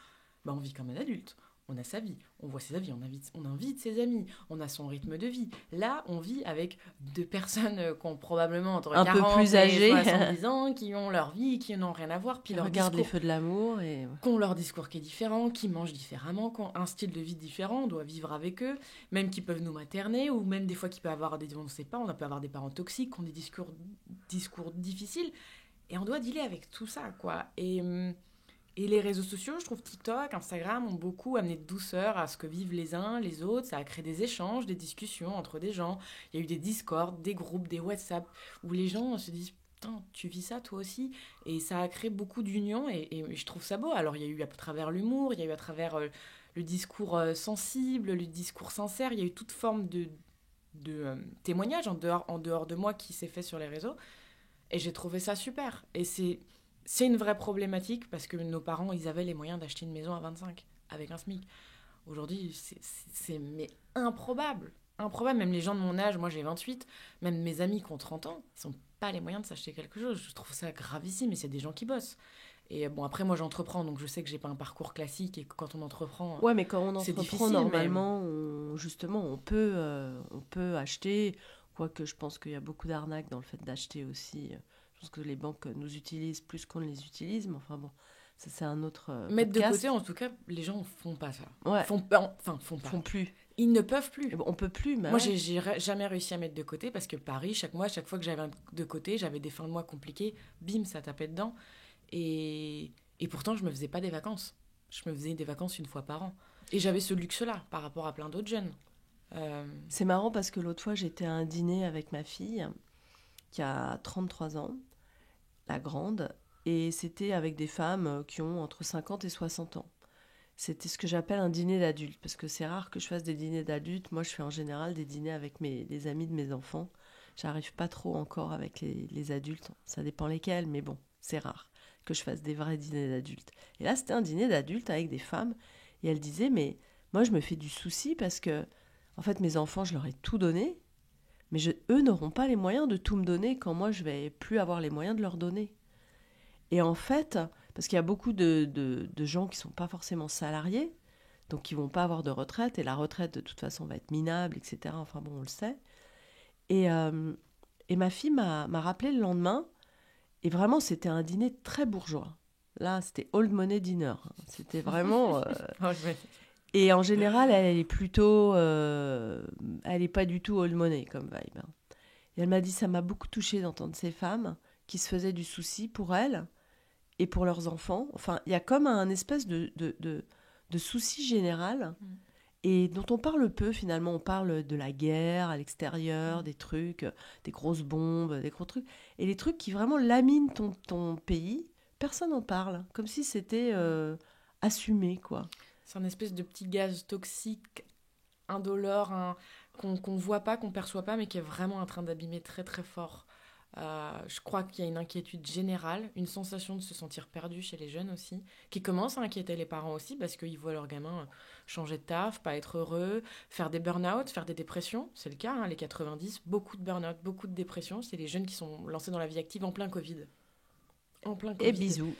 on vit comme un adulte. On a sa vie, on voit ses amis, on invite ses amis, on a son rythme de vie. Là, on vit avec deux personnes qui ont probablement entre un 40 peu plus et âgées. 70 ans, qui ont leur vie, qui n'ont rien à voir, puis leur Regarde discours, les feux de l'amour. qui ont leur discours qui est différent, qui mangent différemment, qui ont un style de vie différent, on doit vivre avec eux, même qui peuvent nous materner, ou même des fois qui peuvent avoir on ne sait pas, on peut avoir des parents toxiques, qui ont des discours difficiles, et on doit dealer avec tout ça, quoi. Et les réseaux sociaux, je trouve TikTok, Instagram ont beaucoup amené de douceur à ce que vivent les uns, les autres. Ça a créé des échanges, des discussions entre des gens. Il y a eu des Discord, des groupes, des WhatsApp, où les gens se disent « Putain, tu vis ça toi aussi ?» Et ça a créé beaucoup d'union et je trouve ça beau. Alors il y a eu à travers l'humour, il y a eu à travers le discours sensible, le discours sincère. Il y a eu toute forme de témoignage en dehors de moi qui s'est fait sur les réseaux. Et j'ai trouvé ça super. Et c'est une vraie problématique parce que nos parents, ils avaient les moyens d'acheter une maison à 25 avec un SMIC. Aujourd'hui, c'est improbable. Improbable. Même les gens de mon âge, moi j'ai 28, même mes amis qui ont 30 ans, ils n'ont pas les moyens de s'acheter quelque chose. Je trouve ça gravissime, mais c'est des gens qui bossent. Et bon, après, moi j'entreprends, donc je sais que j'ai pas un parcours classique et que quand on entreprend. Ouais, mais quand on c'est entreprend, difficile, normalement, on peut acheter. Quoique je pense qu'il y a beaucoup d'arnaques dans le fait d'acheter aussi. Je pense que les banques nous utilisent plus qu'on les utilise, mais enfin bon, ça c'est un autre mettre podcast. de côté, en tout cas, les gens font pas ça. Ouais. Font pas. Font plus. Ils ne peuvent plus. On peut plus. Moi, j'ai jamais réussi à mettre de côté parce que Paris, chaque fois que j'avais de côté, j'avais des fins de mois compliquées, bim, ça tapait dedans. Et pourtant, je me faisais pas des vacances. Je me faisais des vacances une fois par an. Et j'avais ce luxe-là par rapport à plein d'autres jeunes. C'est marrant parce que l'autre fois, j'étais à un dîner avec ma fille qui a 33 ans, la grande, et c'était avec des femmes qui ont entre 50 et 60 ans. C'était ce que j'appelle un dîner d'adultes, parce que c'est rare que je fasse des dîners d'adultes. Moi, je fais en général des dîners avec les amis de mes enfants. J'arrive pas trop encore avec les adultes. Ça dépend lesquels, mais bon, c'est rare que je fasse des vrais dîners d'adultes. Et là, c'était un dîner d'adultes avec des femmes. Et elle disait, mais moi, je me fais du souci parce que, en fait, mes enfants, je leur ai tout donné, mais eux n'auront pas les moyens de tout me donner quand moi, je vais plus avoir les moyens de leur donner. Et en fait, parce qu'il y a beaucoup de gens qui ne sont pas forcément salariés, donc qui ne vont pas avoir de retraite, et la retraite, de toute façon, va être minable, etc. Enfin bon, on le sait. Et ma fille m'a rappelé le lendemain, et vraiment, c'était un dîner très bourgeois. Là, c'était old money dinner. C'était vraiment... Et en général, elle est plutôt... elle n'est pas du tout old money comme vibe. Et elle m'a dit, ça m'a beaucoup touchée d'entendre ces femmes qui se faisaient du souci pour elles et pour leurs enfants. Enfin, il y a comme un espèce de souci général et dont on parle peu finalement. On parle de la guerre à l'extérieur, des trucs, des grosses bombes, des gros trucs. Et les trucs qui vraiment laminent ton pays, personne n'en parle. Comme si c'était assumé, quoi. C'est un espèce de petit gaz toxique, indolore, qu'on voit pas, qu'on perçoit pas, mais qui est vraiment en train d'abîmer très très fort. Je crois qu'il y a une inquiétude générale, une sensation de se sentir perdu chez les jeunes aussi, qui commence à inquiéter les parents aussi parce qu'ils voient leurs gamins changer de taf, pas être heureux, faire des burn-out, faire des dépressions. C'est le cas, hein, les 90, beaucoup de burn-out, beaucoup de dépressions. C'est les jeunes qui sont lancés dans la vie active en plein Covid. En plein Covid. Et bisous.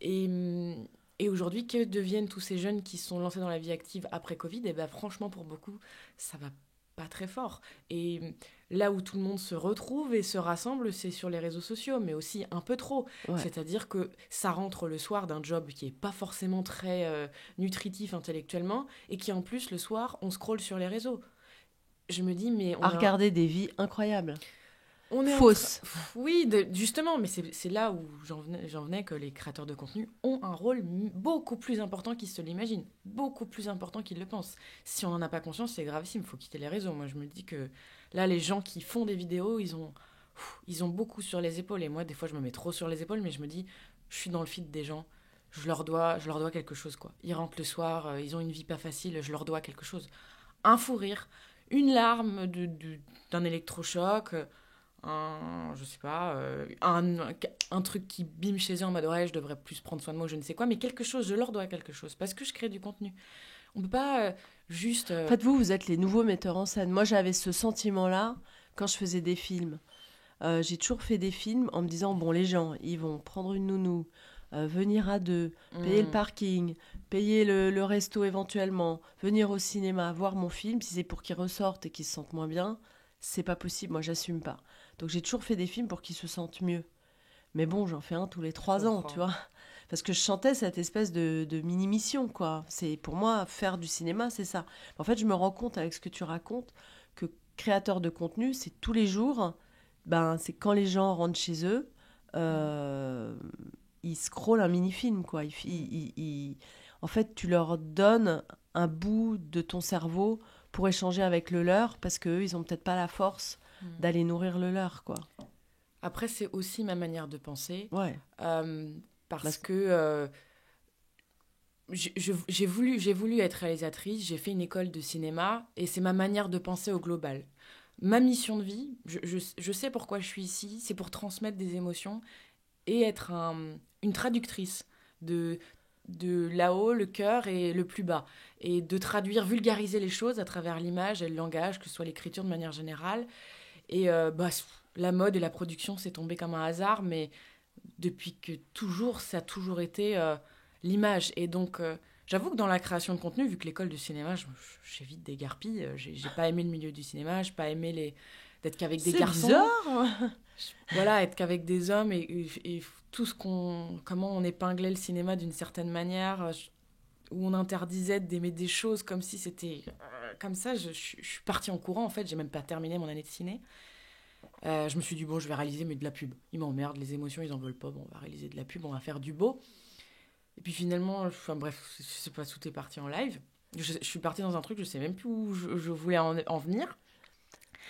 Et aujourd'hui, que deviennent tous ces jeunes qui sont lancés dans la vie active après Covid? Et ben franchement, pour beaucoup, ça va pas très fort. Et là où tout le monde se retrouve et se rassemble, c'est sur les réseaux sociaux, mais aussi un peu trop. Ouais. C'est-à-dire que ça rentre le soir d'un job qui est pas forcément très nutritif intellectuellement, et qui en plus, le soir, on scrolle sur les réseaux. Je me dis, mais À regarder des vies incroyables. on est Fausses. Oui, justement, mais c'est là où j'en venais que les créateurs de contenu ont un rôle beaucoup plus important qu'ils se l'imaginent, beaucoup plus important qu'ils le pensent. Si on n'en a pas conscience, c'est gravissime, il faut quitter les réseaux. Moi, je me dis que là, les gens qui font des vidéos, ils ont beaucoup sur les épaules. Et moi, des fois, je me mets trop sur les épaules, mais je me dis, je suis dans le feed des gens, je leur dois quelque chose, quoi. Ils rentrent le soir, ils ont une vie pas facile, je leur dois quelque chose. Un fou rire, une larme d'un électrochoc, je sais pas, un truc qui bime chez eux en mode ouais, je devrais plus prendre soin de moi, je ne sais quoi, mais quelque chose, je leur dois quelque chose parce que je crée du contenu. On peut pas juste. En fait, vous êtes les nouveaux metteurs en scène. Moi, j'avais ce sentiment-là quand je faisais des films. J'ai toujours fait des films en me disant, bon, les gens, ils vont prendre une nounou, venir à deux, payer le parking, payer le resto éventuellement, venir au cinéma, voir mon film. Si c'est pour qu'ils ressortent et qu'ils se sentent moins bien, c'est pas possible, moi, j'assume pas. Donc j'ai toujours fait des films pour qu'ils se sentent mieux. Mais bon, j'en fais un tous les 3 ans, tu vois. Parce que je chantais cette espèce de mini-mission, quoi. C'est, pour moi, faire du cinéma, c'est ça. En fait, je me rends compte avec ce que tu racontes que créateur de contenu, c'est tous les jours, c'est quand les gens rentrent chez eux, ils scrollent un mini-film, quoi. En fait, tu leur donnes un bout de ton cerveau pour échanger avec le leur, parce qu'eux, ils ont peut-être pas la force d'aller nourrir le leur, quoi. Après, c'est aussi ma manière de penser. Ouais. Parce que j'ai voulu être réalisatrice, j'ai fait une école de cinéma, et c'est ma manière de penser au global. Ma mission de vie, je sais pourquoi je suis ici, c'est pour transmettre des émotions et être une traductrice de là-haut, le cœur et le plus bas. Et de traduire, vulgariser les choses à travers l'image et le langage, que ce soit l'écriture de manière générale. Et la mode et la production, c'est tombé comme un hasard, mais depuis que ça a toujours été l'image. Et donc, j'avoue que dans la création de contenu, vu que l'école de cinéma, j'ai vite des garpilles, j'ai pas aimé le milieu du cinéma, j'ai pas aimé d'être qu'avec des garçons. C'est bizarre. Voilà, être qu'avec des hommes et tout comment on épinglait le cinéma d'une certaine manière, où on interdisait d'aimer des choses comme si c'était comme ça. Je suis partie en courant, en fait, j'ai même pas terminé mon année de ciné. Je me suis dit, bon, je vais réaliser, mais de la pub. Ils m'emmerdent, les émotions, ils en veulent pas. Bon, on va réaliser de la pub, on va faire du beau. Et puis finalement, bref, je sais pas, tout est parti en live. Je suis partie dans un truc, je sais même plus où je voulais en venir.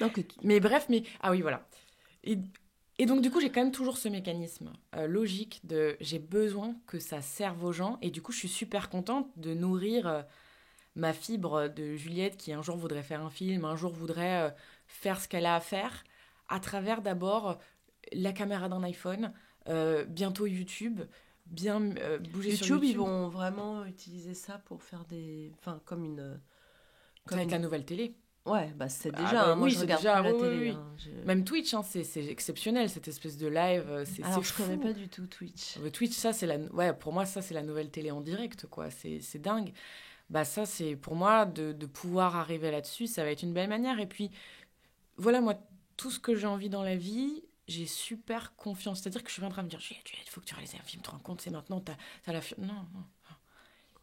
Donc, mais bref, ah oui, voilà. Et donc, du coup, j'ai quand même toujours ce mécanisme logique de j'ai besoin que ça serve aux gens. Et du coup, je suis super contente de nourrir ma fibre de Juliette qui un jour voudrait faire un film, un jour voudrait faire ce qu'elle a à faire, à travers d'abord la caméra d'un iPhone, bientôt YouTube, bien bouger sur YouTube. Ils vont vraiment utiliser ça pour faire des... Enfin, comme une... Ça va être la nouvelle télé. Ouais, c'est déjà... moi, je regarde déjà, la télé. Oui. Même Twitch, c'est exceptionnel, cette espèce de live. Alors, je connais pas du tout Twitch. Twitch, ça, pour moi, ça, c'est la nouvelle télé en direct, quoi. C'est dingue. Ça, c'est pour moi, de pouvoir arriver là-dessus, ça va être une belle manière. Et puis, voilà, moi, tout ce que j'ai envie dans la vie, j'ai super confiance. C'est-à-dire que je suis en train de me dire, il faut que tu réalises un film, tu te rends compte, c'est maintenant, t'as la... Non.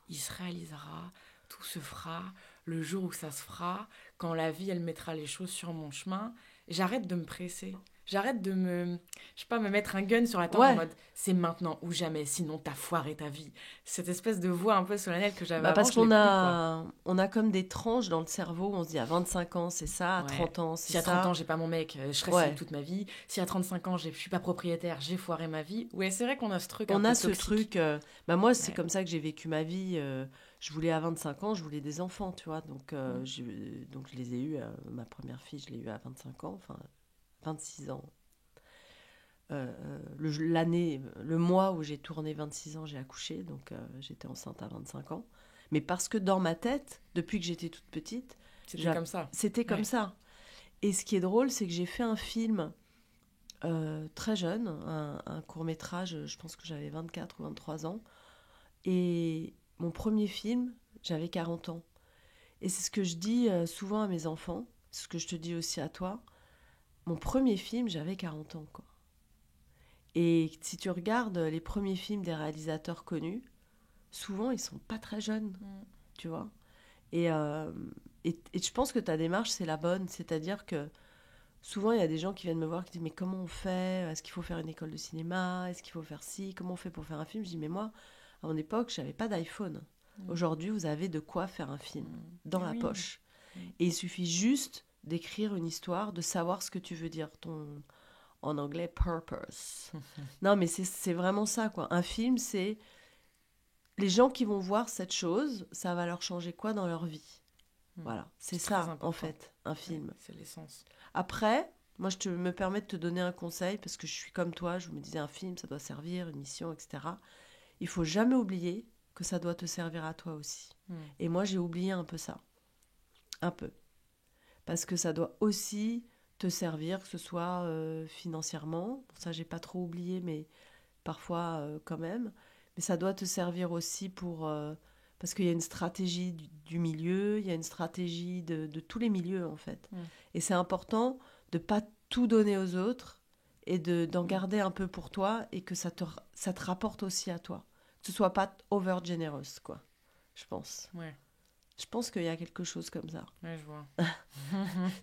Il se réalisera, tout se fera, le jour où ça se fera, quand la vie, elle mettra les choses sur mon chemin. J'arrête de me presser. j'arrête de je sais pas, me mettre un gun sur la tempe en mode c'est maintenant ou jamais, sinon t'as foiré ta vie. Cette espèce de voix un peu solennelle que j'avais avant, parce je l'ai qu'on plus, on a comme des tranches dans le cerveau. On se dit à 25 ans, c'est ça, à 30 ans, c'est si à ça. 30 ans, j'ai pas mon mec, je serai seule toute ma vie. Si à 35 ans, je suis pas propriétaire, j'ai foiré ma vie. Ouais, c'est vrai qu'on a ce truc un peu toxique. On a ce truc. Moi, c'est comme ça que j'ai vécu ma vie. Je voulais à 25 ans, je voulais des enfants, tu vois. Donc, je les ai eus. Ma première fille, je l'ai eue à 25 ans, enfin 26 ans. Le mois où j'ai tourné 26 ans, j'ai accouché, donc j'étais enceinte à 25 ans. Mais parce que dans ma tête, depuis que j'étais toute petite, c'était comme ça. C'était comme ça. Et ce qui est drôle, c'est que j'ai fait un film très jeune, un court-métrage, je pense que j'avais 24 ou 23 ans. Et mon premier film, j'avais 40 ans. Et c'est ce que je dis souvent à mes enfants, c'est ce que je te dis aussi à toi. Mon premier film, j'avais 40 ans, quoi. Et si tu regardes les premiers films des réalisateurs connus, souvent ils sont pas très jeunes, tu vois. Et je pense que ta démarche, c'est la bonne. C'est-à-dire que souvent, il y a des gens qui viennent me voir qui disent « Mais comment on fait ? Est-ce qu'il faut faire une école de cinéma ? Est-ce qu'il faut faire ci ? Comment on fait pour faire un film ?» Je dis « Mais moi, à mon époque, je n'avais pas d'iPhone. Aujourd'hui, vous avez de quoi faire un film dans la poche. Et il suffit juste d'écrire une histoire, de savoir ce que tu veux dire. En anglais, purpose. Non, mais c'est vraiment ça, quoi. Un film, c'est... Les gens qui vont voir cette chose, ça va leur changer quoi dans leur vie ? Voilà, c'est ça, en fait, un film. C'est l'essence. Après, moi, me permets de te donner un conseil, parce que je suis comme toi, je me disais, un film, ça doit servir, une mission, etc. Il faut jamais oublier que ça doit te servir à toi aussi. Et moi, j'ai oublié un peu ça. Un peu. Parce que ça doit aussi te servir, que ce soit financièrement. Ça, j'ai pas trop oublié, mais parfois quand même. Mais ça doit te servir aussi pour... parce qu'il y a une stratégie du milieu, il y a une stratégie de tous les milieux, en fait. Et c'est important de pas tout donner aux autres et d'en garder un peu pour toi et que ça te rapporte aussi à toi. Que ce soit pas over generous, quoi, je pense. Ouais. Je pense qu'il y a quelque chose comme ça. Ouais, je vois.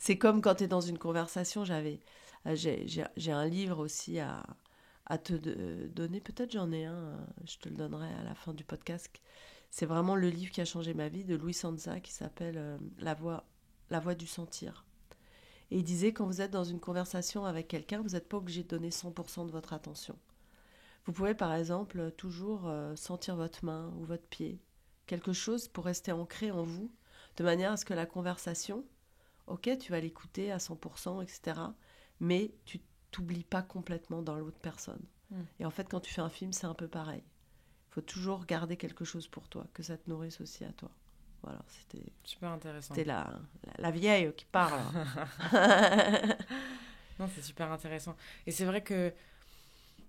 C'est comme quand tu es dans une conversation, j'ai un livre aussi à te donner. Peut-être j'en ai un, je te le donnerai à la fin du podcast. C'est vraiment le livre qui a changé ma vie, de Louis Sanza, qui s'appelle La voix du sentir. Et il disait, quand vous êtes dans une conversation avec quelqu'un, vous n'êtes pas obligé de donner 100% de votre attention. Vous pouvez par exemple toujours sentir votre main ou votre pied, quelque chose pour rester ancré en vous, de manière à ce que la conversation, ok, tu vas l'écouter à 100%, etc., mais tu t'oublies pas complètement dans l'autre personne. Et en fait, quand tu fais un film, c'est un peu pareil. Il faut toujours garder quelque chose pour toi, que ça te nourrisse aussi à toi. Voilà, c'était super intéressant. C'était la vieille qui parle. Non, c'est super intéressant. Et c'est vrai que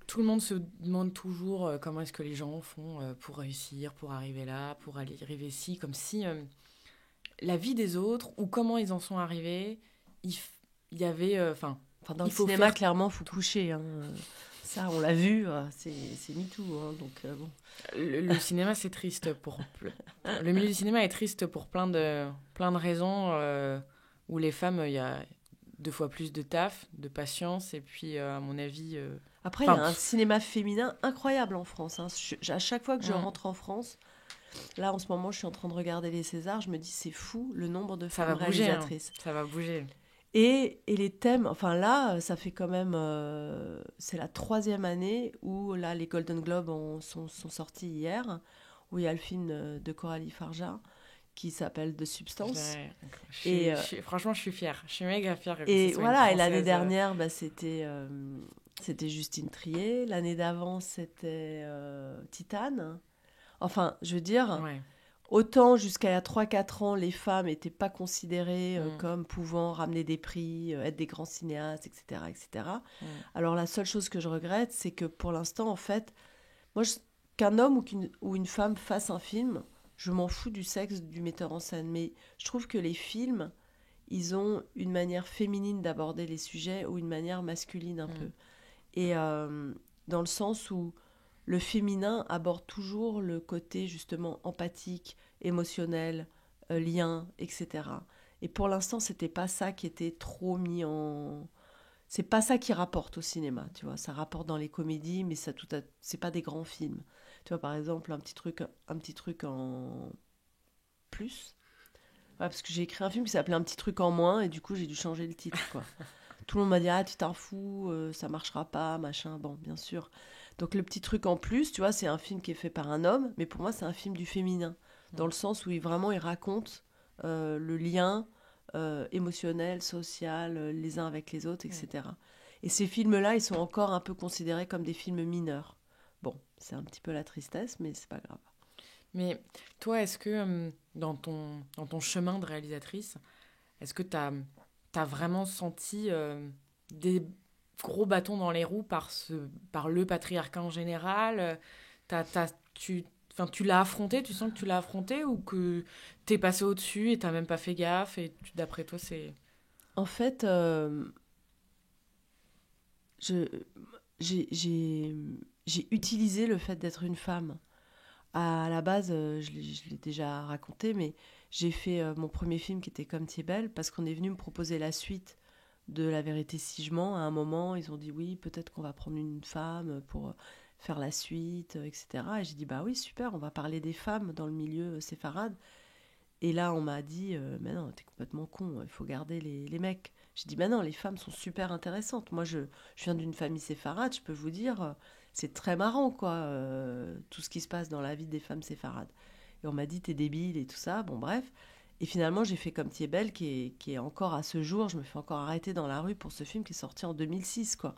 tout le monde se demande toujours comment est-ce que les gens font pour réussir, pour arriver là, pour arriver ici, comme si la vie des autres ou comment ils en sont arrivés, il y avait... dans le cinéma, clairement, il faut coucher. Hein. Ça, on l'a vu, c'est MeToo. Hein, donc, bon. Le cinéma, c'est triste. Le milieu du cinéma est triste pour plein de raisons où les femmes, il y a 2 fois plus de taf, de patience, et puis, à mon avis... Après, il y a un cinéma féminin incroyable en France. Hein. À chaque fois que je rentre en France, là, en ce moment, je suis en train de regarder les Césars, je me dis, c'est fou le nombre de femmes réalisatrices. Ça va bouger. Et les thèmes, enfin là, ça fait quand même... c'est la 3e année où là, les Golden Globes sont sortis hier, où il y a le film de Coralie Farja qui s'appelle The Substance. Franchement, je suis fière. Je suis méga fière. Et voilà, et l'année dernière, c'était Justine Triet. L'année d'avant, c'était Titane. Enfin, je veux dire... Ouais. Autant jusqu'à il y a 3-4 ans, les femmes n'étaient pas considérées comme pouvant ramener des prix, être des grands cinéastes, etc. etc. Alors la seule chose que je regrette, c'est que pour l'instant, en fait, moi, qu'un homme ou une femme fasse un film, je m'en fous du sexe du metteur en scène. Mais je trouve que les films, ils ont une manière féminine d'aborder les sujets ou une manière masculine un peu. Et dans le sens où le féminin aborde toujours le côté justement empathique, émotionnel, lien, etc. Et pour l'instant, c'était pas ça qui était trop mis en... c'est pas ça qui rapporte au cinéma, tu vois. Ça rapporte dans les comédies, mais c'est pas des grands films. Tu vois, par exemple, un petit truc en plus. Ouais, parce que j'ai écrit un film qui s'appelait Un petit truc en moins, et du coup, j'ai dû changer le titre, quoi. Tout le monde m'a dit, ah, tu t'en fous, ça marchera pas, machin. Bon, bien sûr. Donc, Le petit truc en plus, tu vois, c'est un film qui est fait par un homme, mais pour moi, c'est un film du féminin, dans le sens où il raconte le lien émotionnel, social, les uns avec les autres, etc. Et ces films-là, ils sont encore un peu considérés comme des films mineurs. Bon, c'est un petit peu la tristesse, mais c'est pas grave. Mais toi, est-ce que dans ton chemin de réalisatrice, est-ce que tu as vraiment senti des gros bâtons dans les roues par le patriarcat en général tu l'as affronté, tu sens que tu l'as affronté ou que t'es passé au-dessus et t'as même pas fait gaffe et d'après toi, c'est... En fait, je, j'ai utilisé le fait d'être une femme. À la base, je l'ai déjà raconté, mais j'ai fait mon premier film qui était Comme tu es belle, parce qu'on est venu me proposer la suite de La vérité si je mens. À un moment, ils ont dit oui, peut-être qu'on va prendre une femme pour faire la suite, etc. Et j'ai dit bah oui, super, on va parler des femmes dans le milieu séfarade. Et là, on m'a dit mais non, t'es complètement con, il faut garder les mecs. J'ai dit, ben non, les femmes sont super intéressantes. Moi, je viens d'une famille séfarade, je peux vous dire, c'est très marrant, quoi, tout ce qui se passe dans la vie des femmes séfarades. Et on m'a dit, t'es débile et tout ça, bon, bref. Et finalement, j'ai fait Comme tu es belle, qui est encore à ce jour, je me fais encore arrêter dans la rue pour ce film qui est sorti en 2006, quoi.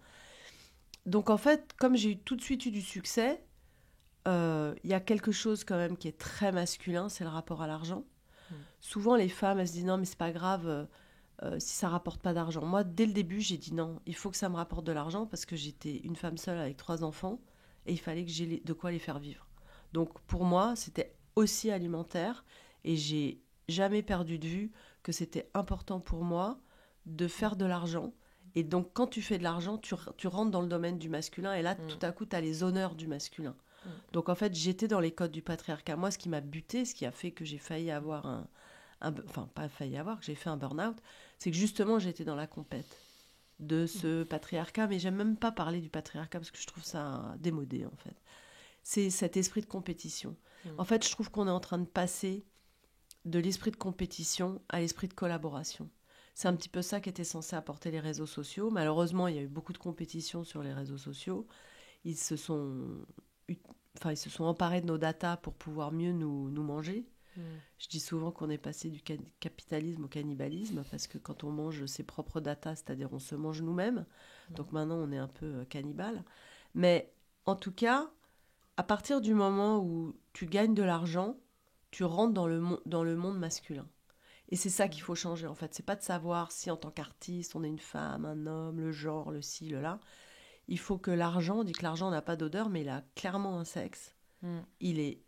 Donc, en fait, comme j'ai tout de suite eu du succès, il y a quelque chose quand même qui est très masculin, c'est le rapport à l'argent. Souvent, les femmes, elles se disent, non, mais c'est pas grave, si ça rapporte pas d'argent. Moi, dès le début, j'ai dit non, il faut que ça me rapporte de l'argent parce que j'étais une femme seule avec 3 enfants et il fallait que j'ai de quoi les faire vivre. Donc pour moi, c'était aussi alimentaire et j'ai jamais perdu de vue que c'était important pour moi de faire de l'argent. Et donc quand tu fais de l'argent, tu rentres dans le domaine du masculin et là, tout à coup, tu as les honneurs du masculin. Donc en fait, j'étais dans les codes du patriarcat. Moi, ce qui m'a buté, ce qui a fait que j'ai failli avoir enfin pas failli avoir, que j'ai fait un burn-out, c'est que justement j'étais dans la compète de ce patriarcat, mais j'aime même pas parler du patriarcat parce que je trouve ça démodé en fait. C'est cet esprit de compétition. En fait, je trouve qu'on est en train de passer de l'esprit de compétition à l'esprit de collaboration. C'est un petit peu ça qu'étaient censés apporter les réseaux sociaux. Malheureusement, il y a eu beaucoup de compétition sur les réseaux sociaux. Ils se sont emparés de nos datas pour pouvoir mieux nous manger. Je dis souvent qu'on est passé du capitalisme au cannibalisme parce que quand on mange ses propres datas, c'est-à-dire on se mange nous-mêmes, donc maintenant on est un peu cannibale. Mais en tout cas, à partir du moment où tu gagnes de l'argent, tu rentres dans le monde masculin. Et c'est ça qu'il faut changer en fait. C'est pas de savoir si en tant qu'artiste on est une femme, un homme, le genre, le ci, le là. Il faut que l'argent, on dit que l'argent n'a pas d'odeur, mais il a clairement un sexe. Il est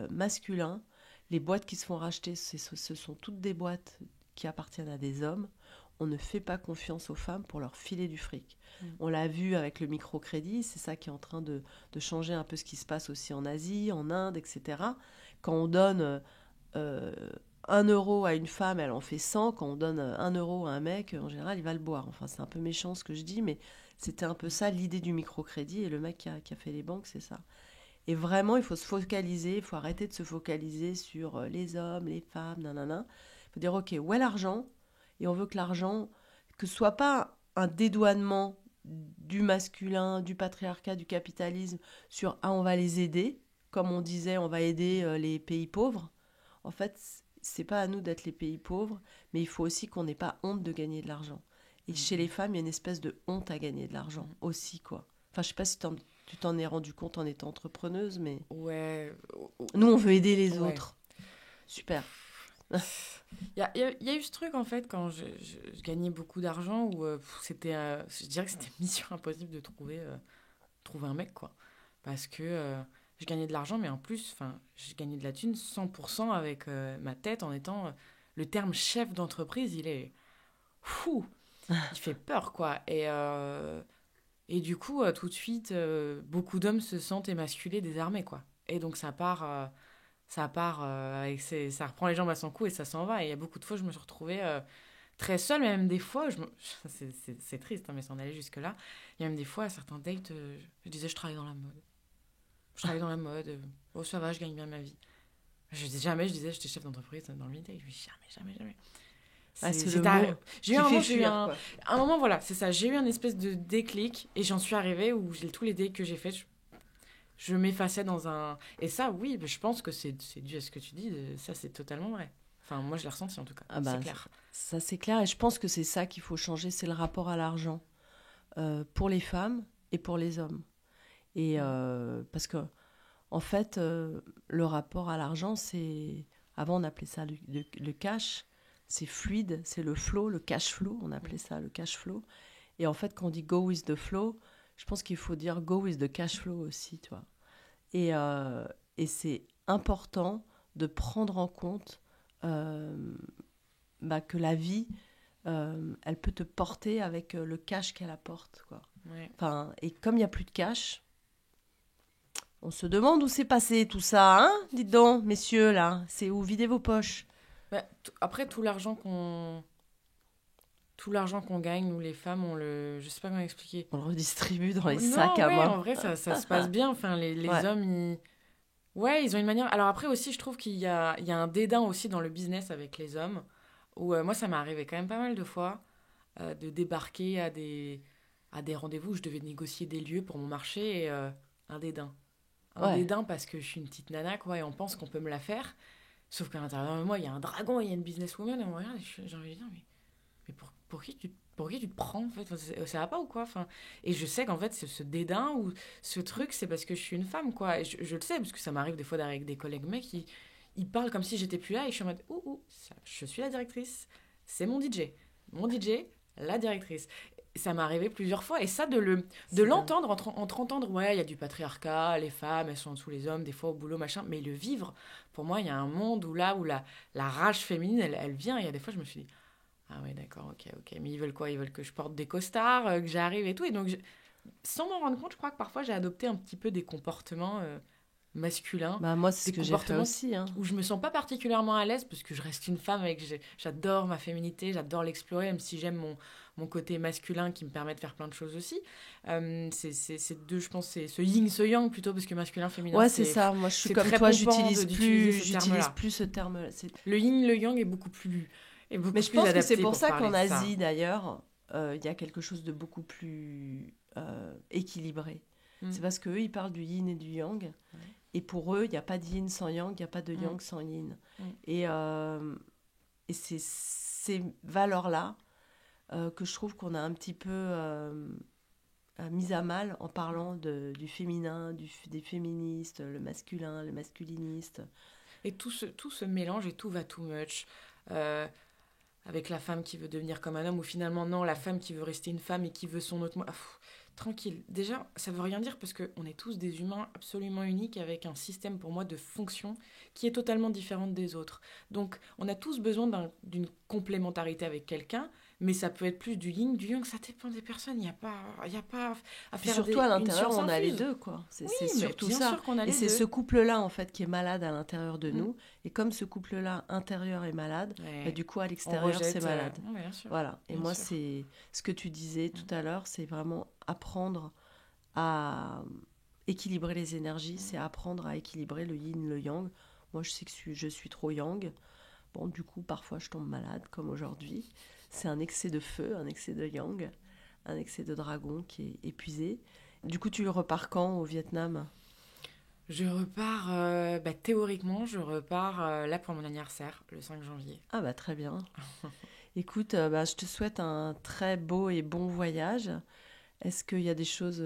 masculin. Les boîtes qui se font racheter, ce sont toutes des boîtes qui appartiennent à des hommes. On ne fait pas confiance aux femmes pour leur filer du fric. On l'a vu avec le microcrédit, c'est ça qui est en train de changer un peu ce qui se passe aussi en Asie, en Inde, etc. Quand on donne 1 euro à une femme, elle en fait 100. Quand on donne 1 euro à un mec, en général, il va le boire. Enfin, c'est un peu méchant ce que je dis, mais c'était un peu ça l'idée du microcrédit. Et le mec qui a fait les banques, c'est ça. Et vraiment, il faut se focaliser, il faut arrêter de se focaliser sur les hommes, les femmes, nanana. Il faut dire, ok, où est l'argent ? Et on veut que l'argent, que ce soit pas un dédouanement du masculin, du patriarcat, du capitalisme, sur, ah, on va les aider, comme on disait, on va aider les pays pauvres. En fait, c'est pas à nous d'être les pays pauvres, mais il faut aussi qu'on n'ait pas honte de gagner de l'argent. Et chez les femmes, il y a une espèce de honte à gagner de l'argent aussi, quoi. Enfin, je sais pas si tu t'en es rendu compte en étant entrepreneuse, mais... Ouais. Nous, on veut aider les autres. Super. Il y a eu ce truc, en fait, quand je gagnais beaucoup d'argent, où c'était... je dirais que c'était mission impossible de trouver un mec, quoi. Parce que je gagnais de l'argent, mais en plus, je gagnais de la thune 100% avec ma tête en étant... le terme chef d'entreprise, il est... Fou. Il fait peur, quoi. Et du coup, tout de suite, beaucoup d'hommes se sentent émasculés, désarmés, quoi. Et donc, ça part ça reprend les jambes à son cou et ça s'en va. Et il y a beaucoup de fois, je me suis retrouvée très seule, mais même des fois, c'est triste, hein, mais sans aller jusque-là, il y a même des fois, à certains dates, je disais, je travaille dans la mode. Oh, ça va, je gagne bien ma vie. Je disais, j'étais chef d'entreprise dans le vintage. Je dis jamais. C'est le mot j'ai eu un moment, voilà, c'est ça. J'ai eu un espèce de déclic et j'en suis arrivée où tous les dates que j'ai fait, je m'effaçais dans un... Et ça, oui, je pense que c'est dû à ce que tu dis. Ça, c'est totalement vrai. Enfin, moi, je l'ai ressenti en tout cas. C'est clair. Ça, c'est clair. Et je pense que c'est ça qu'il faut changer, c'est le rapport à l'argent pour les femmes et pour les hommes. Et parce que, en fait, le rapport à l'argent, c'est... Avant, on appelait ça le cash. C'est fluide, c'est le flow, le cash flow. On appelait ça le cash flow. Et en fait, quand on dit go with the flow, je pense qu'il faut dire go with the cash flow aussi, tu vois. Et c'est important de prendre en compte que la vie, elle peut te porter avec le cash qu'elle apporte, quoi. Ouais. Enfin, et comme il n'y a plus de cash, on se demande où c'est passé tout ça, hein? Dites donc, messieurs, là, c'est où? Videz vos poches. Après, tout l'argent qu'on gagne, nous les femmes, je sais pas comment expliquer. On le redistribue dans les sacs à main. En vrai, ça se passe bien. Enfin, les hommes, ils ont une manière. Alors après aussi, je trouve qu'il y a un dédain aussi dans le business avec les hommes. Où moi, ça m'est arrivé quand même pas mal de fois de débarquer à des rendez-vous où je devais négocier des lieux pour mon marché et un dédain. Un dédain parce que je suis une petite nana, quoi, et on pense qu'on peut me la faire. Sauf qu'à l'intérieur de moi, il y a un dragon, il y a une businesswoman, et on me regarde, et j'ai envie de dire, mais pour qui tu te prends, en fait? Ça va pas ou quoi? Enfin, et je sais qu'en fait, ce dédain ou ce truc, c'est parce que je suis une femme, quoi. Et je le sais, parce que ça m'arrive des fois d'arriver avec des collègues mecs, ils parlent comme si j'étais plus là, et je suis en mode, je suis la directrice, c'est mon DJ, la directrice. Ça m'est arrivé plusieurs fois, et ça, de l'entendre, entendre, ouais, il y a du patriarcat, les femmes, elles sont en dessous les hommes, des fois au boulot, machin, mais le vivre, pour moi, il y a un monde où la rage féminine, elle vient, et il y a des fois, je me suis dit, ah ouais, d'accord, ok, mais ils veulent quoi? Ils veulent que je porte des costards, que j'arrive et tout, et donc, sans m'en rendre compte, je crois que parfois, j'ai adopté un petit peu des comportements masculin. Moi, c'est ce que j'ai fait aussi. Où je me sens pas particulièrement à l'aise parce que je reste une femme j'adore ma féminité, j'adore l'explorer, même si j'aime mon côté masculin qui me permet de faire plein de choses aussi. C'est deux, je pense, c'est ce yin, ce yang plutôt, parce que masculin, féminin. Ouais, c'est ça. Moi, je suis comme toi, j'utilise plus ce terme-là. Le yin, le yang est beaucoup plus. Mais je pense que c'est pour ça qu'en Asie, d'ailleurs, il y a quelque chose de beaucoup plus équilibré. C'est parce qu'eux, ils parlent du yin et du yang. Ouais. Et pour eux, il n'y a pas de yin sans yang, il n'y a pas de yang sans yin. Et c'est ces valeurs-là que je trouve qu'on a un petit peu mises à mal en parlant du féminin, des féministes, le masculin, le masculiniste. Et tout ce mélange et tout va too much. Avec la femme qui veut devenir comme un homme, ou finalement, non, la femme qui veut rester une femme et qui veut son autre... Tranquille. Déjà, ça veut rien dire parce qu'on est tous des humains absolument uniques avec un système, pour moi, de fonction qui est totalement différent des autres. Donc, on a tous besoin d'une complémentarité avec quelqu'un, mais ça peut être plus du yin, du yang, ça dépend des personnes. Il n'y a pas à faire surtout à l'intérieur, on a les deux, quoi. C'est surtout ça. Sûr qu'on a et c'est ce couple-là, en fait, qui est malade à l'intérieur de nous. Et comme ce couple-là intérieur est malade, du coup, à l'extérieur, c'est malade. Bien sûr. Voilà. Et moi, c'est ce que tu disais tout à l'heure, c'est vraiment apprendre à équilibrer les énergies, c'est apprendre à équilibrer le yin, le yang. Moi, je sais que je suis trop yang. Bon, du coup, parfois, je tombe malade, comme aujourd'hui. C'est un excès de feu, un excès de yang, un excès de dragon qui est épuisé. Du coup, tu repars quand au Vietnam? Je repars, théoriquement, là pour mon anniversaire, le 5 janvier. Ah bah très bien. Écoute, je te souhaite un très beau et bon voyage. Est-ce qu'il y a des choses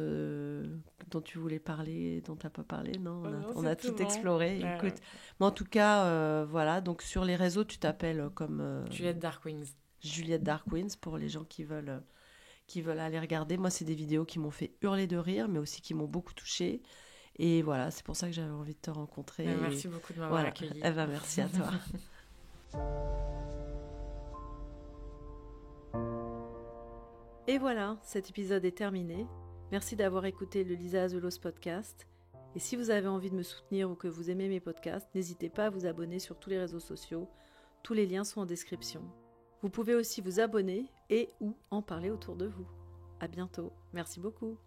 dont tu voulais parler, dont tu n'as pas parlé? Non, on a tout exploré. Écoute, mais en tout cas, voilà. Donc sur les réseaux, tu t'appelles comme Juliette Darkwings. Juliette Darkwings pour les gens qui veulent aller regarder. Moi, c'est des vidéos qui m'ont fait hurler de rire, mais aussi qui m'ont beaucoup touchée. Et voilà, c'est pour ça que j'avais envie de te rencontrer. Merci beaucoup de m'avoir accueillie. Merci à toi. Et voilà, cet épisode est terminé. Merci d'avoir écouté le Lisa Azelos podcast. Et si vous avez envie de me soutenir ou que vous aimez mes podcasts, n'hésitez pas à vous abonner sur tous les réseaux sociaux. Tous les liens sont en description. Vous pouvez aussi vous abonner et ou en parler autour de vous. À bientôt. Merci beaucoup.